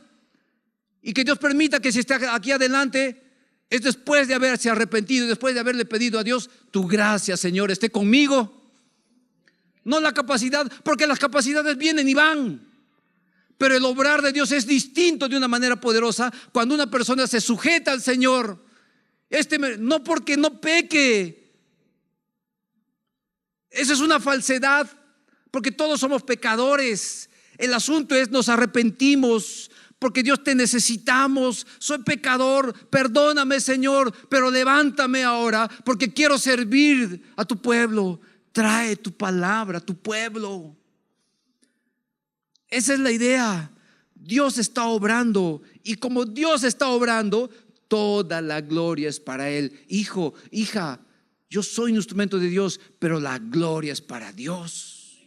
Y que Dios permita que si está aquí adelante, es después de haberse arrepentido, después de haberle pedido a Dios: tu gracia, Señor, esté conmigo. No la capacidad, porque las capacidades vienen y van. Pero el obrar de Dios es distinto, de una manera poderosa, cuando una persona se sujeta al Señor. No porque no peque. Esa es una falsedad, porque todos somos pecadores. El asunto es: nos arrepentimos, porque Dios te necesitamos. Soy pecador, perdóname, Señor, pero levántame ahora, porque quiero servir a tu pueblo. Trae tu palabra a tu pueblo. Esa es la idea. Dios está obrando, y como Dios está obrando, toda la gloria es para Él. Hijo, hija, yo soy un instrumento de Dios, pero la gloria es para Dios.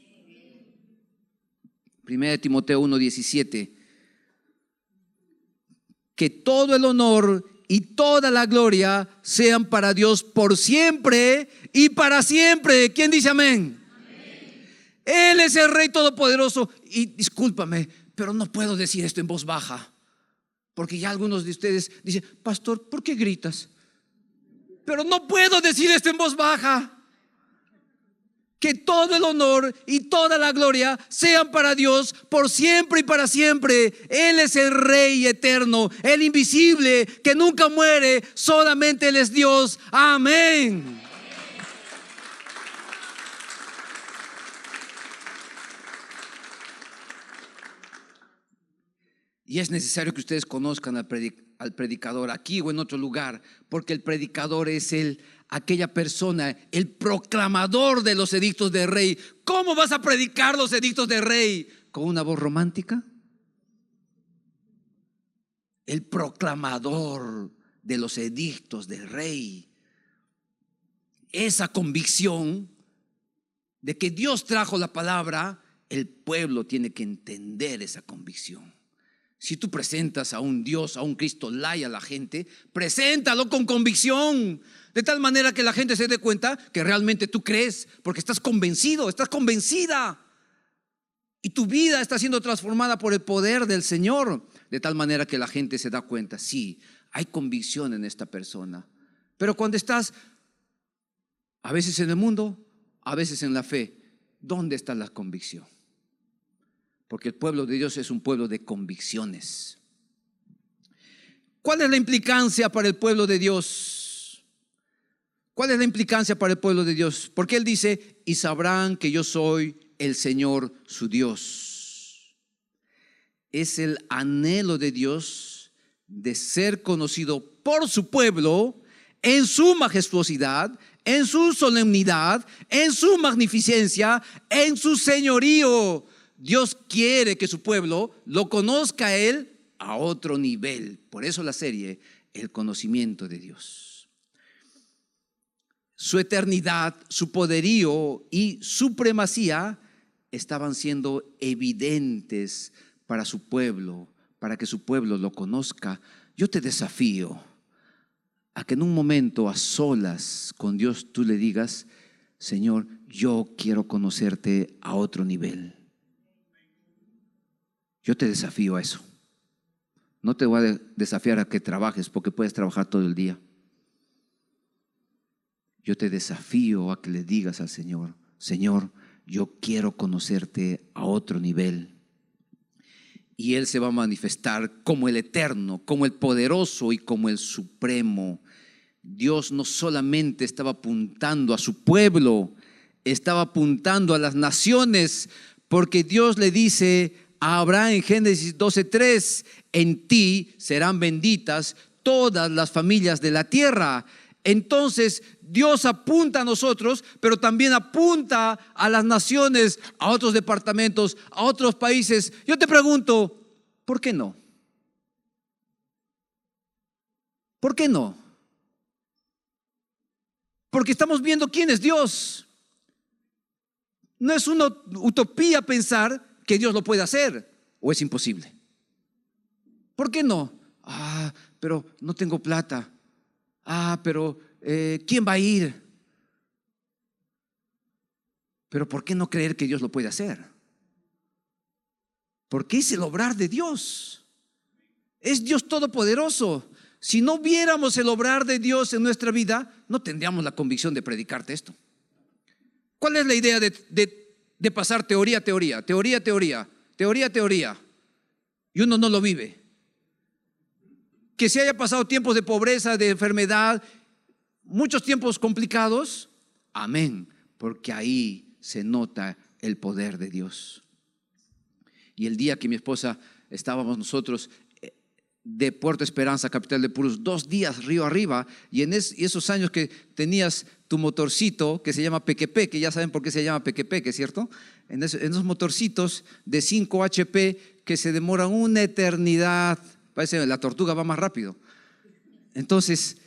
1 Timoteo 1:17. Que todo el honor y toda la gloria sean para Dios por siempre y para siempre. ¿Quién dice amén? Él es el Rey Todopoderoso. Y discúlpame, pero no puedo decir esto en voz baja, porque ya algunos de ustedes dicen: pastor, ¿por qué gritas? Pero no puedo decir esto en voz baja. que todo el honor y toda la gloria sean para Dios por siempre y para siempre. Él es el Rey eterno, el invisible, que nunca muere, solamente Él es Dios. Amén. Y es necesario que ustedes conozcan al predicador aquí o en otro lugar, porque el predicador es aquella persona, el proclamador de los edictos del rey. ¿Cómo vas a predicar los edictos del rey? ¿Con una voz romántica? El proclamador de los edictos del rey. Esa convicción de que Dios trajo la palabra, el pueblo tiene que entender esa convicción. Si tú presentas a un Dios, a un Cristo Lai a la gente, preséntalo con convicción, de tal manera que la gente se dé cuenta que realmente tú crees, porque estás convencido, estás convencida. Y tu vida está siendo transformada por el poder del Señor, de tal manera que la gente se da cuenta, sí, hay convicción en esta persona. Pero cuando estás a veces en el mundo, a veces en la fe, ¿dónde está la convicción? Porque el pueblo de Dios es un pueblo de convicciones. ¿Cuál es la implicancia para el pueblo de Dios? ¿Cuál es la implicancia para el pueblo de Dios? Porque Él dice, y sabrán que yo soy el Señor su Dios. Es el anhelo de Dios de ser conocido por su pueblo en su majestuosidad, en su solemnidad, en su magnificencia, en su señorío. Dios quiere que su pueblo lo conozca a Él a otro nivel. Por eso la serie, el conocimiento de Dios. Su eternidad, su poderío y supremacía estaban siendo evidentes para su pueblo, para que su pueblo lo conozca. Yo te desafío a que en un momento a solas con Dios tú le digas, Señor, yo quiero conocerte a otro nivel. Yo te desafío a eso. No te voy a desafiar a que trabajes, porque puedes trabajar todo el día. Yo te desafío a que le digas al Señor, Señor, yo quiero conocerte a otro nivel. Y Él se va a manifestar como el eterno, como el poderoso y como el supremo. Dios no solamente estaba apuntando a su pueblo, estaba apuntando a las naciones, porque Dios le dice a Abraham en Génesis 12:3, en ti serán benditas todas las familias de la tierra. Entonces Dios apunta a nosotros, pero también apunta a las naciones, a otros departamentos, a otros países. Yo te pregunto, ¿por qué no? ¿Por qué no? Porque estamos viendo quién es Dios. No es una utopía pensar que Dios lo puede hacer, o es imposible. ¿Por qué no? Pero no tengo plata. Pero ¿quién va a ir? Pero ¿por qué no creer que Dios lo puede hacer? Porque es el obrar de Dios. Es Dios todopoderoso. Si no viéramos el obrar de Dios en nuestra vida, no tendríamos la convicción de predicarte esto. ¿Cuál es la idea de pasar teoría, y uno no lo vive? Que se haya pasado tiempos de pobreza, de enfermedad, muchos tiempos complicados, amén, porque ahí se nota el poder de Dios. Y el día que mi esposa estábamos nosotros de Puerto Esperanza, capital de Purús, 2 días río arriba, y en esos años que tenías tu motorcito que se llama pequepeque, ya saben por qué se llama pequepeque, ¿cierto? En esos motorcitos de 5 HP que se demoran una eternidad, parece que la tortuga va más rápido. Entonces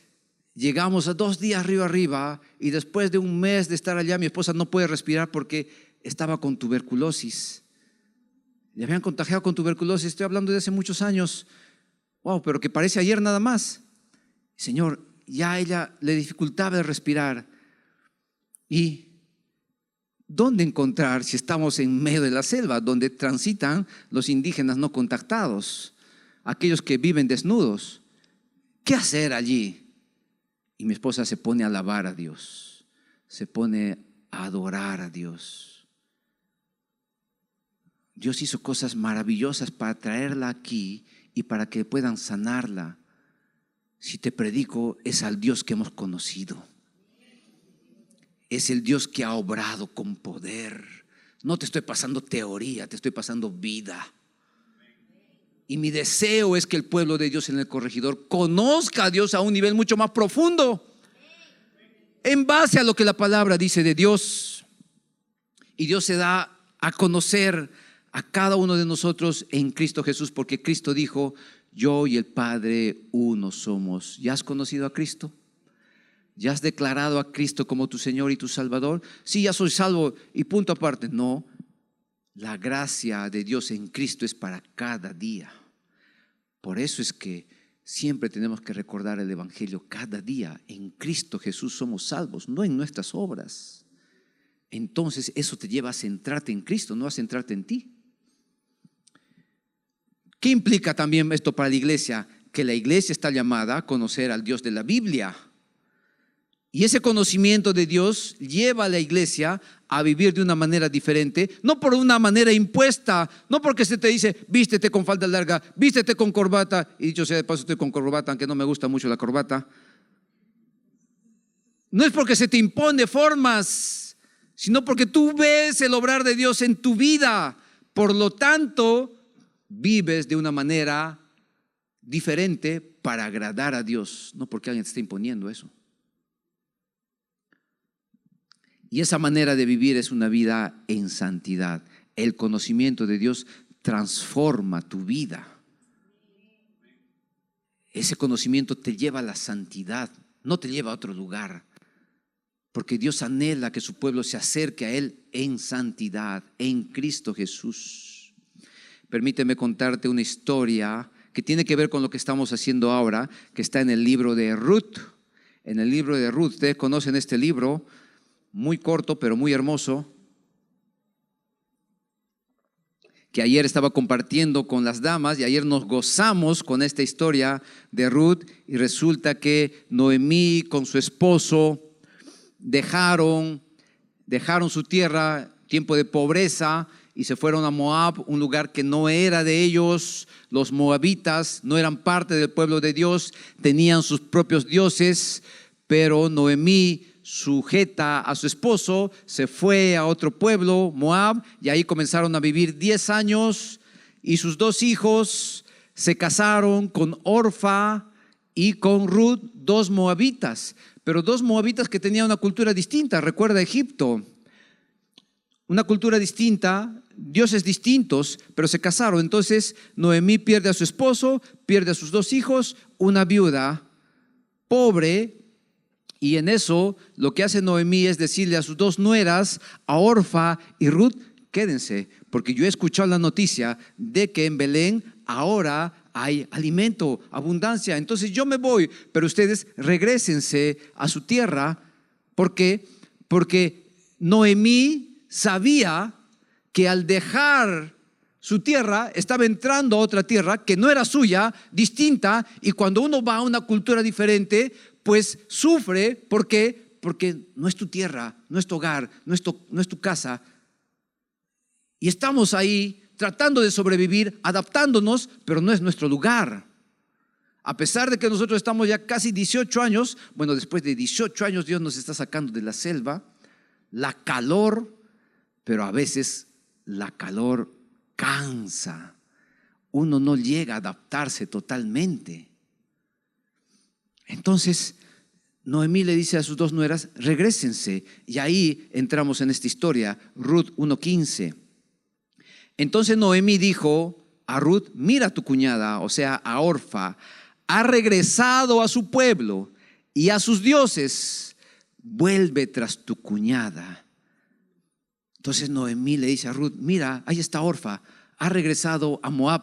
llegamos a 2 días río arriba, y después de un mes de estar allá, mi esposa no puede respirar porque estaba con tuberculosis. Le habían contagiado con tuberculosis, estoy hablando de hace muchos años. Wow, pero que parece ayer nada más. Señor, ya a ella le dificultaba el respirar. ¿Y dónde encontrar si estamos en medio de la selva, donde transitan los indígenas no contactados, aquellos que viven desnudos? ¿Qué hacer allí? Y mi esposa se pone a alabar a Dios, se pone a adorar a Dios. Dios hizo cosas maravillosas para traerla aquí y para que puedan sanarla. Si te predico, es al Dios que hemos conocido. Es el Dios que ha obrado con poder. No te estoy pasando teoría, te estoy pasando vida. Y mi deseo es que el pueblo de Dios en el Corregidor conozca a Dios a un nivel mucho más profundo, en base a lo que la palabra dice de Dios. Y Dios se da a conocer a cada uno de nosotros en Cristo Jesús, porque Cristo dijo: yo y el Padre uno somos. ¿Ya has conocido a Cristo? ¿Ya has declarado a Cristo como tu Señor y tu Salvador? Sí, ya soy salvo y punto aparte. No, la gracia de Dios en Cristo es para cada día. Por eso es que siempre tenemos que recordar el Evangelio cada día. En Cristo Jesús somos salvos, no en nuestras obras. Entonces eso te lleva a centrarte en Cristo, no a centrarte en ti. ¿Qué implica también esto para la iglesia? Que la iglesia está llamada a conocer al Dios de la Biblia. Y ese conocimiento de Dios lleva a la iglesia a vivir de una manera diferente, no por una manera impuesta, no porque se te dice: vístete con falda larga, vístete con corbata. Y dicho sea de paso, estoy con corbata, aunque no me gusta mucho la corbata. No es porque se te impone formas, sino porque tú ves el obrar de Dios en tu vida. Por lo tanto, vives de una manera diferente para agradar a Dios, no porque alguien te esté imponiendo eso. Y esa manera de vivir es una vida en santidad. El conocimiento de Dios transforma tu vida. Ese conocimiento te lleva a la santidad, no te lleva a otro lugar. Porque Dios anhela que su pueblo se acerque a Él en santidad, en Cristo Jesús. Permíteme contarte una historia que tiene que ver con lo que estamos haciendo ahora, que está en el libro de Ruth. En el libro de Ruth, ustedes conocen este libro, muy corto pero muy hermoso, que ayer estaba compartiendo con las damas, y ayer nos gozamos con esta historia de Ruth. Y resulta que Noemí con su esposo dejaron su tierra, tiempo de pobreza, y se fueron a Moab, un lugar que no era de ellos. Los moabitas no eran parte del pueblo de Dios, tenían sus propios dioses, pero Noemí, sujeta a su esposo, se fue a otro pueblo, Moab, y ahí comenzaron a vivir 10 años, y sus 2 hijos se casaron con Orfa y con Ruth, 2 moabitas, pero 2 moabitas que tenían una cultura distinta. Recuerda Egipto, una cultura distinta, dioses distintos, pero se casaron. Entonces Noemí pierde a su esposo, pierde a sus 2 hijos, una viuda pobre. Y en eso lo que hace Noemí es decirle a sus 2 nueras, a Orfa y Ruth: quédense, porque yo he escuchado la noticia de que en Belén ahora hay alimento, abundancia. Entonces yo me voy, pero ustedes regrésense a su tierra. ¿Por qué? Porque Noemí sabía que al dejar su tierra estaba entrando a otra tierra que no era suya, distinta. Y cuando uno va a una cultura diferente, pues sufre. ¿Por qué? Porque no es tu tierra, no es tu hogar, no es tu casa. Y estamos ahí tratando de sobrevivir, adaptándonos, pero no es nuestro lugar. A pesar de que nosotros estamos ya casi 18 años, bueno, después de 18 años Dios nos está sacando de la selva, la calor, pero a veces la calor cansa. Uno no llega a adaptarse totalmente. Entonces Noemí le dice a sus 2 nueras: regrésense. Y ahí entramos en esta historia, Ruth 1:15. Entonces Noemí dijo a Ruth: mira, tu cuñada, o sea, a Orfa, ha regresado a su pueblo y a sus dioses. Vuelve tras tu cuñada. Entonces Noemí le dice a Ruth: mira, ahí está Orfa, ha regresado a Moab,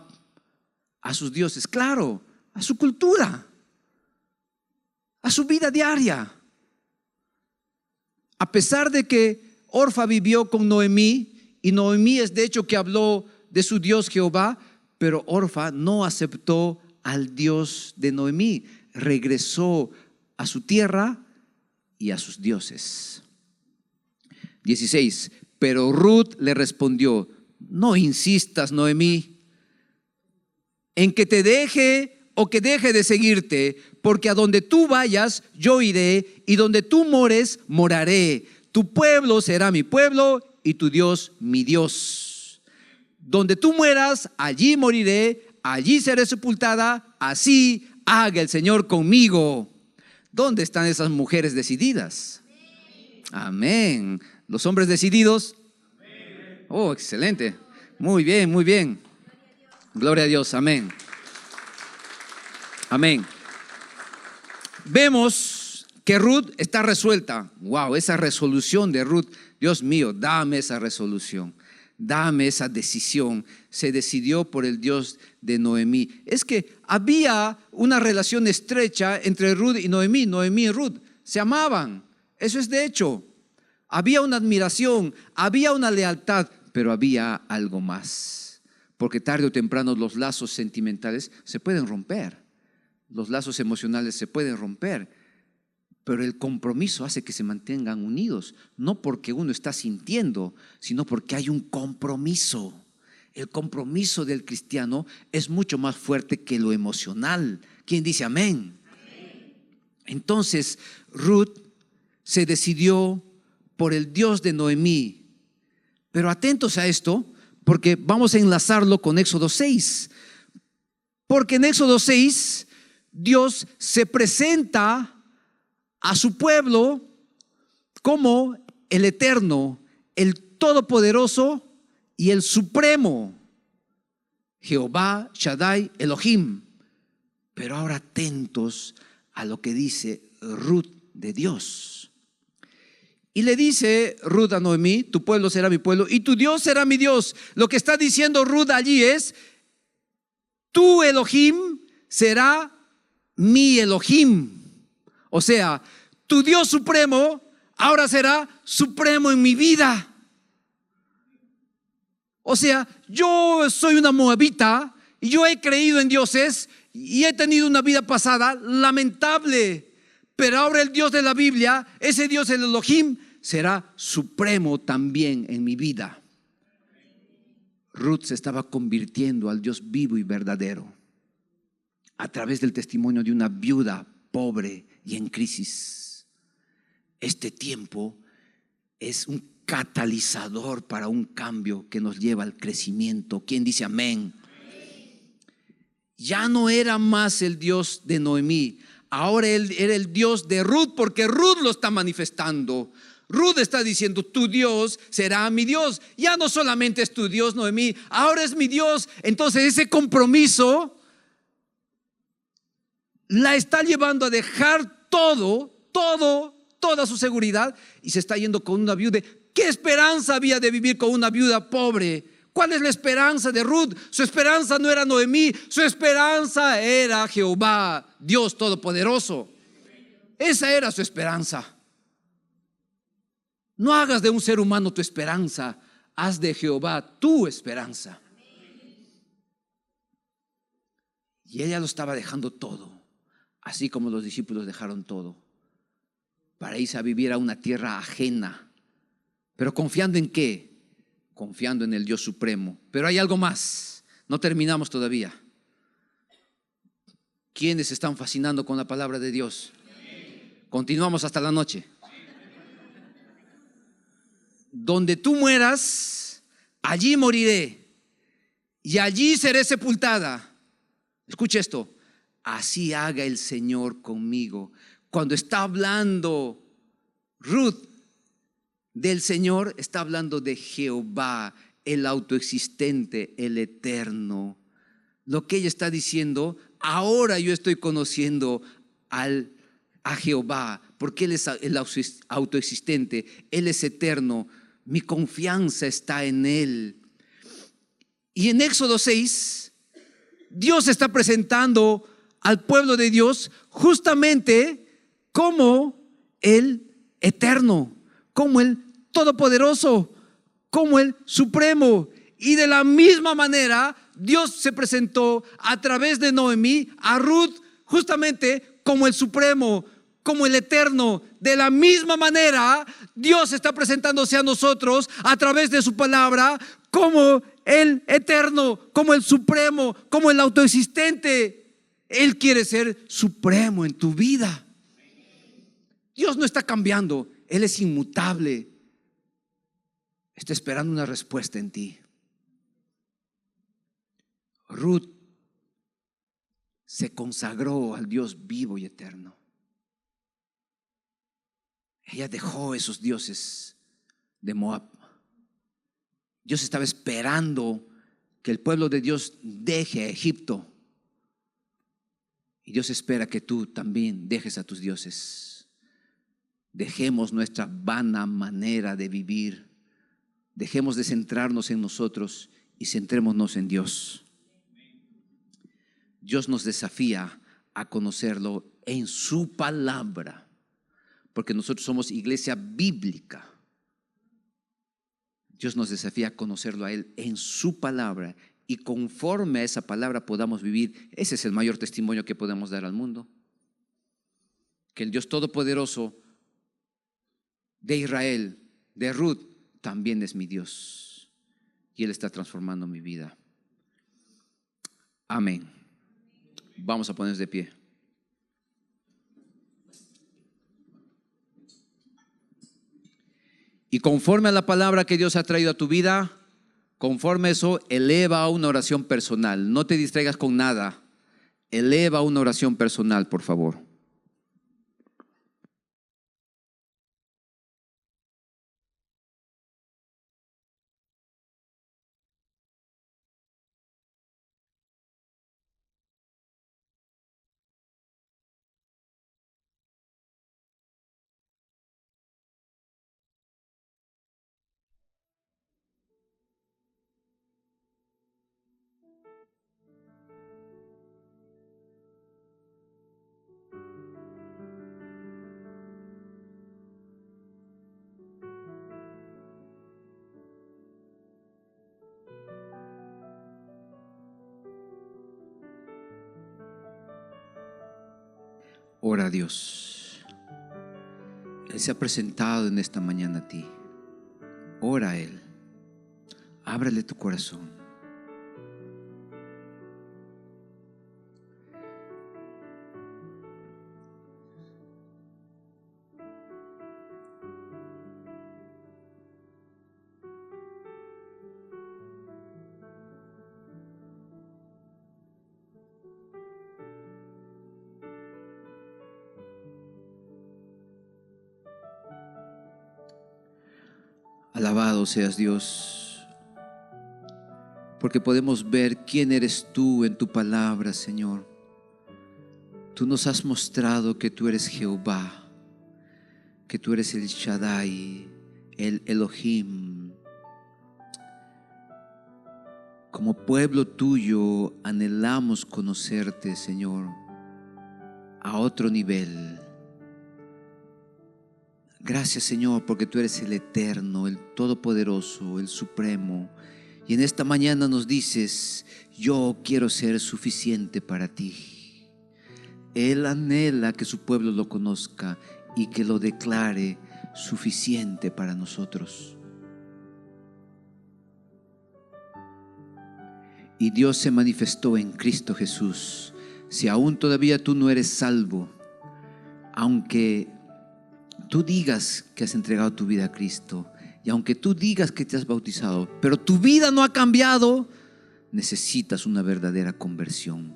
a sus dioses, claro, a su cultura, a su vida diaria. A pesar de que Orfa vivió con Noemí, y Noemí es de hecho que habló de su Dios Jehová, pero Orfa no aceptó al Dios de Noemí, regresó a su tierra y a sus dioses. 16. Pero Ruth le respondió: no insistas, Noemí, en que te deje o que deje de seguirte, porque a donde tú vayas yo iré, y donde tú mores moraré. Tu pueblo será mi pueblo y tu Dios mi Dios. Donde tú mueras, allí moriré, allí seré sepultada. Así haga el Señor conmigo. ¿Dónde están esas mujeres decididas? Amén. ¿Los hombres decididos? Oh, excelente. Muy bien, muy bien. Gloria a Dios, amén. Amén. Vemos que Ruth está resuelta. Wow, esa resolución de Ruth. Dios mío, dame esa resolución. Dame esa decisión. Se decidió por el Dios de Noemí. Es que había una relación estrecha entre Ruth y Noemí. Noemí y Ruth se amaban. Eso es de hecho. Había una admiración, había una lealtad, pero había algo más. Porque tarde o temprano los lazos sentimentales se pueden romper. Los lazos emocionales se pueden romper. Pero el compromiso hace que se mantengan unidos, no porque uno está sintiendo, sino porque hay un compromiso. El compromiso del cristiano es mucho más fuerte que lo emocional. ¿Quién dice amén? Entonces Ruth se decidió por el Dios de Noemí. Pero atentos a esto, porque vamos a enlazarlo con Éxodo 6. Porque en Éxodo 6 Dios se presenta a su pueblo como el eterno, el todopoderoso y el supremo, Jehová, Shaddai, Elohim. Pero ahora atentos a lo que dice Ruth de Dios. Y le dice Ruth a Noemí: tu pueblo será mi pueblo y tu Dios será mi Dios. Lo que está diciendo Ruth allí es: tu Elohim será mi Elohim. O sea, tu Dios supremo ahora será supremo en mi vida. O sea, yo soy una moabita y yo he creído en dioses y he tenido una vida pasada lamentable. Pero ahora el Dios de la Biblia, ese Dios, el Elohim, será supremo también en mi vida. Ruth se estaba convirtiendo al Dios vivo y verdadero a través del testimonio de una viuda pobre y en crisis. Este tiempo es un catalizador para un cambio que nos lleva al crecimiento. ¿Quién dice amén? Ya no era más el Dios de Noemí, ahora él era el Dios de Ruth, porque Ruth lo está manifestando. Ruth está diciendo: tu Dios será mi Dios. Ya no solamente es tu Dios, Noemí, ahora es mi Dios. Entonces ese compromiso la está llevando a dejar toda su seguridad, y se está yendo con una viuda. ¿Qué esperanza había de vivir con una viuda pobre? ¿Cuál es la esperanza de Ruth? Su esperanza no era Noemí, su esperanza era Jehová, Dios Todopoderoso. Esa era su esperanza. No hagas de un ser humano tu esperanza, haz de Jehová tu esperanza. Y ella lo estaba dejando todo, así como los discípulos dejaron todo, para irse a vivir a una tierra ajena. ¿Pero confiando en qué? Confiando en el Dios supremo. Pero hay algo más, no terminamos todavía. ¿Quiénes están fascinando con la palabra de Dios? Continuamos hasta la noche. Donde tú mueras, allí moriré, y allí seré sepultada. Escucha esto: así haga el Señor conmigo. Cuando está hablando Ruth del Señor, está hablando de Jehová, el autoexistente, el eterno. Lo que ella está diciendo: ahora yo estoy conociendo a Jehová, porque Él es el autoexistente, Él es eterno. Mi confianza está en Él. Y en Éxodo 6, Dios está presentando al pueblo de Dios justamente como el eterno, como el todopoderoso, como el supremo. Y de la misma manera Dios se presentó a través de Noemí a Ruth justamente como el supremo, como el eterno. De la misma manera, Dios está presentándose a nosotros a través de su palabra como el eterno, como el supremo, como el autoexistente. Él quiere ser supremo en tu vida. Dios no está cambiando, Él es inmutable. Está esperando una respuesta en ti. Ruth se consagró al Dios vivo y eterno. Ella dejó esos dioses de Moab. Dios estaba esperando que el pueblo de Dios deje a Egipto. Y Dios espera que tú también dejes a tus dioses. Dejemos nuestra vana manera de vivir. Dejemos de centrarnos en nosotros y centrémonos en Dios. Dios nos desafía a conocerlo en su palabra, porque nosotros somos iglesia bíblica. Dios nos desafía a conocerlo a Él en su palabra, y conforme a esa palabra podamos vivir. Ese es el mayor testimonio que podemos dar al mundo, que el Dios todopoderoso de Israel, de Ruth, también es mi Dios, y Él está transformando mi vida. Amén. Vamos a ponernos de pie. Y conforme a la palabra que Dios ha traído a tu vida, conforme a eso, eleva a una oración personal. No te distraigas con nada. Eleva una oración personal, por favor. Ora a Dios. Él se ha presentado en esta mañana a ti. Ora a Él. Ábrele tu corazón. Alabado seas Dios, porque podemos ver quién eres tú en tu palabra, Señor. Tú nos has mostrado que tú eres Jehová, que tú eres el Shaddai, el Elohim. Como pueblo tuyo anhelamos conocerte, Señor, a otro nivel. Gracias, Señor, porque tú eres el eterno, el todopoderoso, el supremo. Y en esta mañana nos dices: yo quiero ser suficiente para ti. Él anhela que su pueblo lo conozca y que lo declare suficiente para nosotros. Y Dios se manifestó en Cristo Jesús. Si aún todavía tú no eres salvo, aunque tú digas que has entregado tu vida a Cristo, y aunque tú digas que te has bautizado, pero tu vida no ha cambiado, necesitas una verdadera conversión.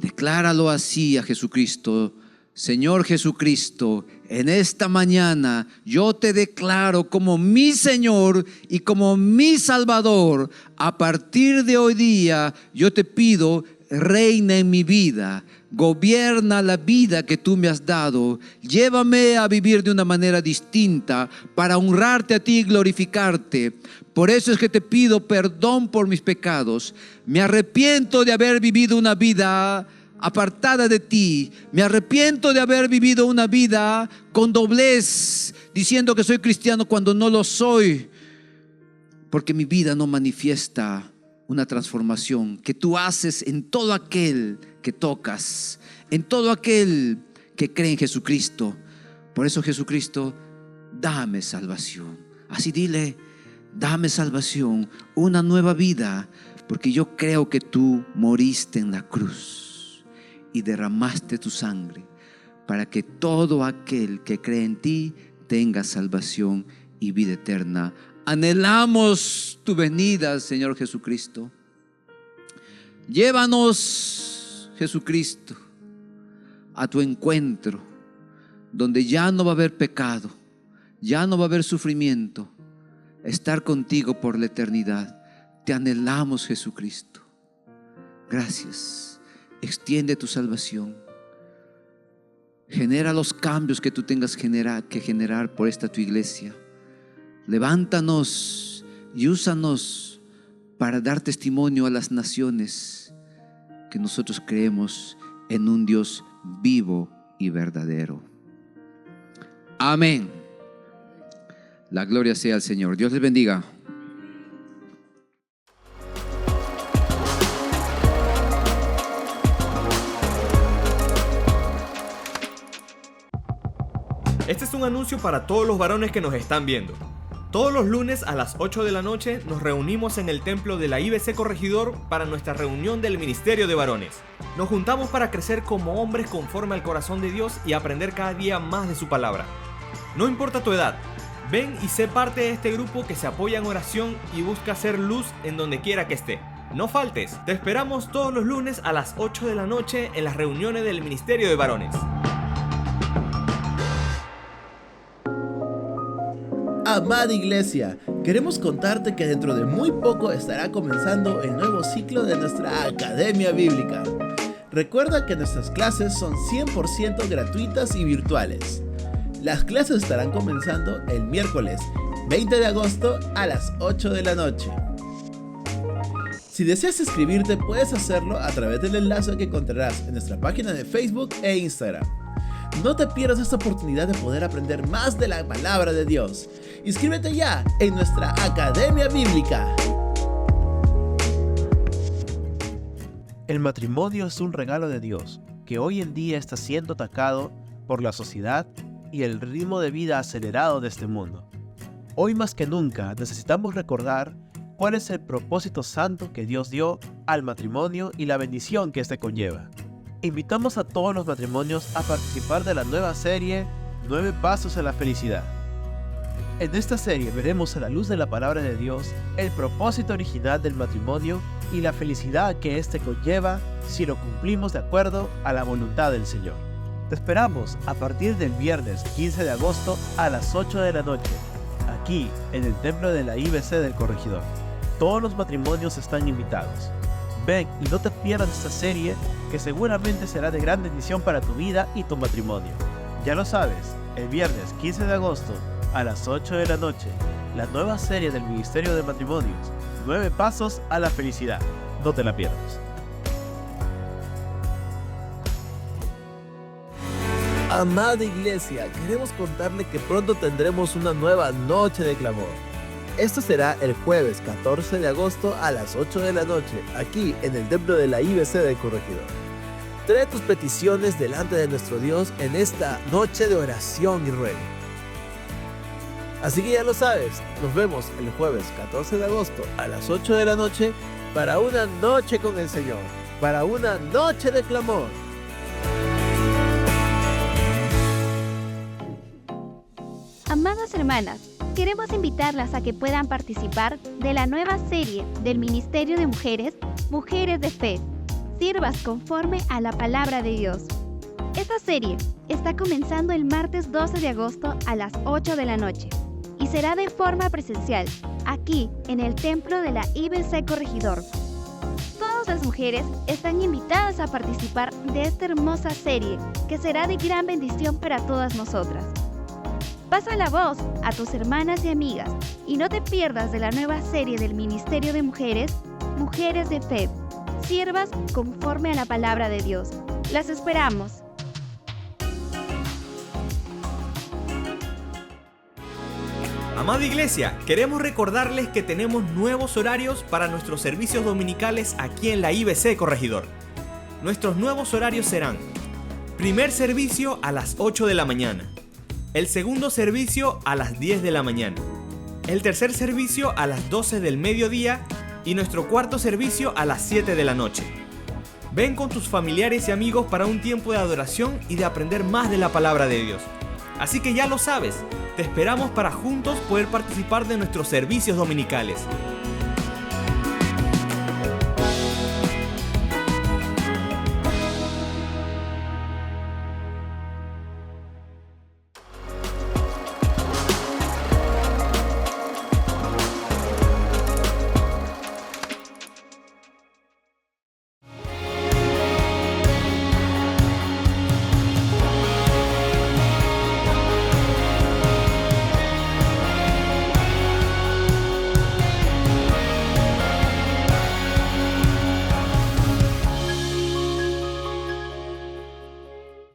Decláralo así a Jesucristo: Señor Jesucristo, en esta mañana yo te declaro como mi Señor y como mi Salvador. A partir de hoy día yo te pido: reina en mi vida, gobierna la vida que tú me has dado, llévame a vivir de una manera distinta para honrarte a ti y glorificarte. Por eso es que te pido perdón por mis pecados. Me arrepiento de haber vivido una vida apartada de ti. Me arrepiento de haber vivido una vida con doblez, diciendo que soy cristiano cuando no lo soy, porque mi vida no manifiesta una transformación que tú haces en todo aquel que tocas, en todo aquel que cree en Jesucristo. Por eso, Jesucristo, dame salvación. Así dile: dame salvación, una nueva vida, porque yo creo que tú moriste en la cruz y derramaste tu sangre para que todo aquel que cree en ti tenga salvación y vida eterna. Anhelamos tu venida, Señor Jesucristo. Llévanos, Jesucristo, a tu encuentro, donde ya no va a haber pecado, ya no va a haber sufrimiento. Estar contigo por la eternidad. Te anhelamos, Jesucristo. Gracias. Extiende tu salvación. Genera los cambios que tú tengas que generar por esta tu iglesia. Levántanos y úsanos para dar testimonio a las naciones que nosotros creemos en un Dios vivo y verdadero. Amén. La gloria sea al Señor. Dios les bendiga. Este es un anuncio para todos los varones que nos están viendo. Todos los lunes a las 8 de la noche nos reunimos en el templo de la IBC Corregidor para nuestra reunión del Ministerio de Varones. Nos juntamos para crecer como hombres conforme al corazón de Dios y aprender cada día más de su palabra. No importa tu edad, ven y sé parte de este grupo que se apoya en oración y busca hacer luz en donde quiera que esté. No faltes, te esperamos todos los lunes a las 8 de la noche en las reuniones del Ministerio de Varones. Amada Iglesia, queremos contarte que dentro de muy poco estará comenzando el nuevo ciclo de nuestra Academia Bíblica. Recuerda que nuestras clases son 100% gratuitas y virtuales. Las clases estarán comenzando el miércoles 20 de agosto a las 8 de la noche. Si deseas inscribirte, puedes hacerlo a través del enlace que encontrarás en nuestra página de Facebook e Instagram. No te pierdas esta oportunidad de poder aprender más de la palabra de Dios. Inscríbete ya en nuestra Academia Bíblica. El matrimonio es un regalo de Dios que hoy en día está siendo atacado por la sociedad y el ritmo de vida acelerado de este mundo. Hoy más que nunca necesitamos recordar cuál es el propósito santo que Dios dio al matrimonio y la bendición que éste conlleva. Invitamos a todos los matrimonios a participar de la nueva serie 9 Pasos a la Felicidad. En esta serie veremos a la luz de la palabra de Dios el propósito original del matrimonio y la felicidad que éste conlleva si lo cumplimos de acuerdo a la voluntad del Señor. Te esperamos a partir del viernes 15 de agosto a las 8 de la noche, aquí en el templo de la IBC del Corregidor. Todos los matrimonios están invitados. Ven y no te pierdas esta serie que seguramente será de gran bendición para tu vida y tu matrimonio. Ya lo sabes, el viernes 15 de agosto a las 8 de la noche, la nueva serie del Ministerio de Matrimonios, 9 Pasos a la Felicidad. No te la pierdas. Amada Iglesia, queremos contarle que pronto tendremos una nueva noche de clamor. Esto será el jueves 14 de agosto a las 8 de la noche, aquí en el templo de la IBC del Corregidor. Trae tus peticiones delante de nuestro Dios en esta noche de oración y ruego. Así que ya lo sabes, nos vemos el jueves 14 de agosto a las 8 de la noche para una noche con el Señor, para una noche de clamor. Amadas hermanas, queremos invitarlas a que puedan participar de la nueva serie del Ministerio de Mujeres, Mujeres de Fe. Sirvas conforme a la palabra de Dios. Esta serie está comenzando el martes 12 de agosto a las 8 de la noche y será de forma presencial, aquí en el templo de la IBC Corregidor. Todas las mujeres están invitadas a participar de esta hermosa serie que será de gran bendición para todas nosotras. Pasa la voz a tus hermanas y amigas y no te pierdas de la nueva serie del Ministerio de Mujeres, Mujeres de Fe. Siervas conforme a la palabra de Dios. Las esperamos. Amada Iglesia, queremos recordarles que tenemos nuevos horarios para nuestros servicios dominicales aquí en la IBC Corregidor. Nuestros nuevos horarios serán: primer servicio a las 8 de la mañana, el segundo servicio a las 10 de la mañana, el tercer servicio a las 12 del mediodía y nuestro cuarto servicio a las 7 de la noche. Ven con tus familiares y amigos para un tiempo de adoración y de aprender más de la palabra de Dios. Así que ya lo sabes, te esperamos para juntos poder participar de nuestros servicios dominicales.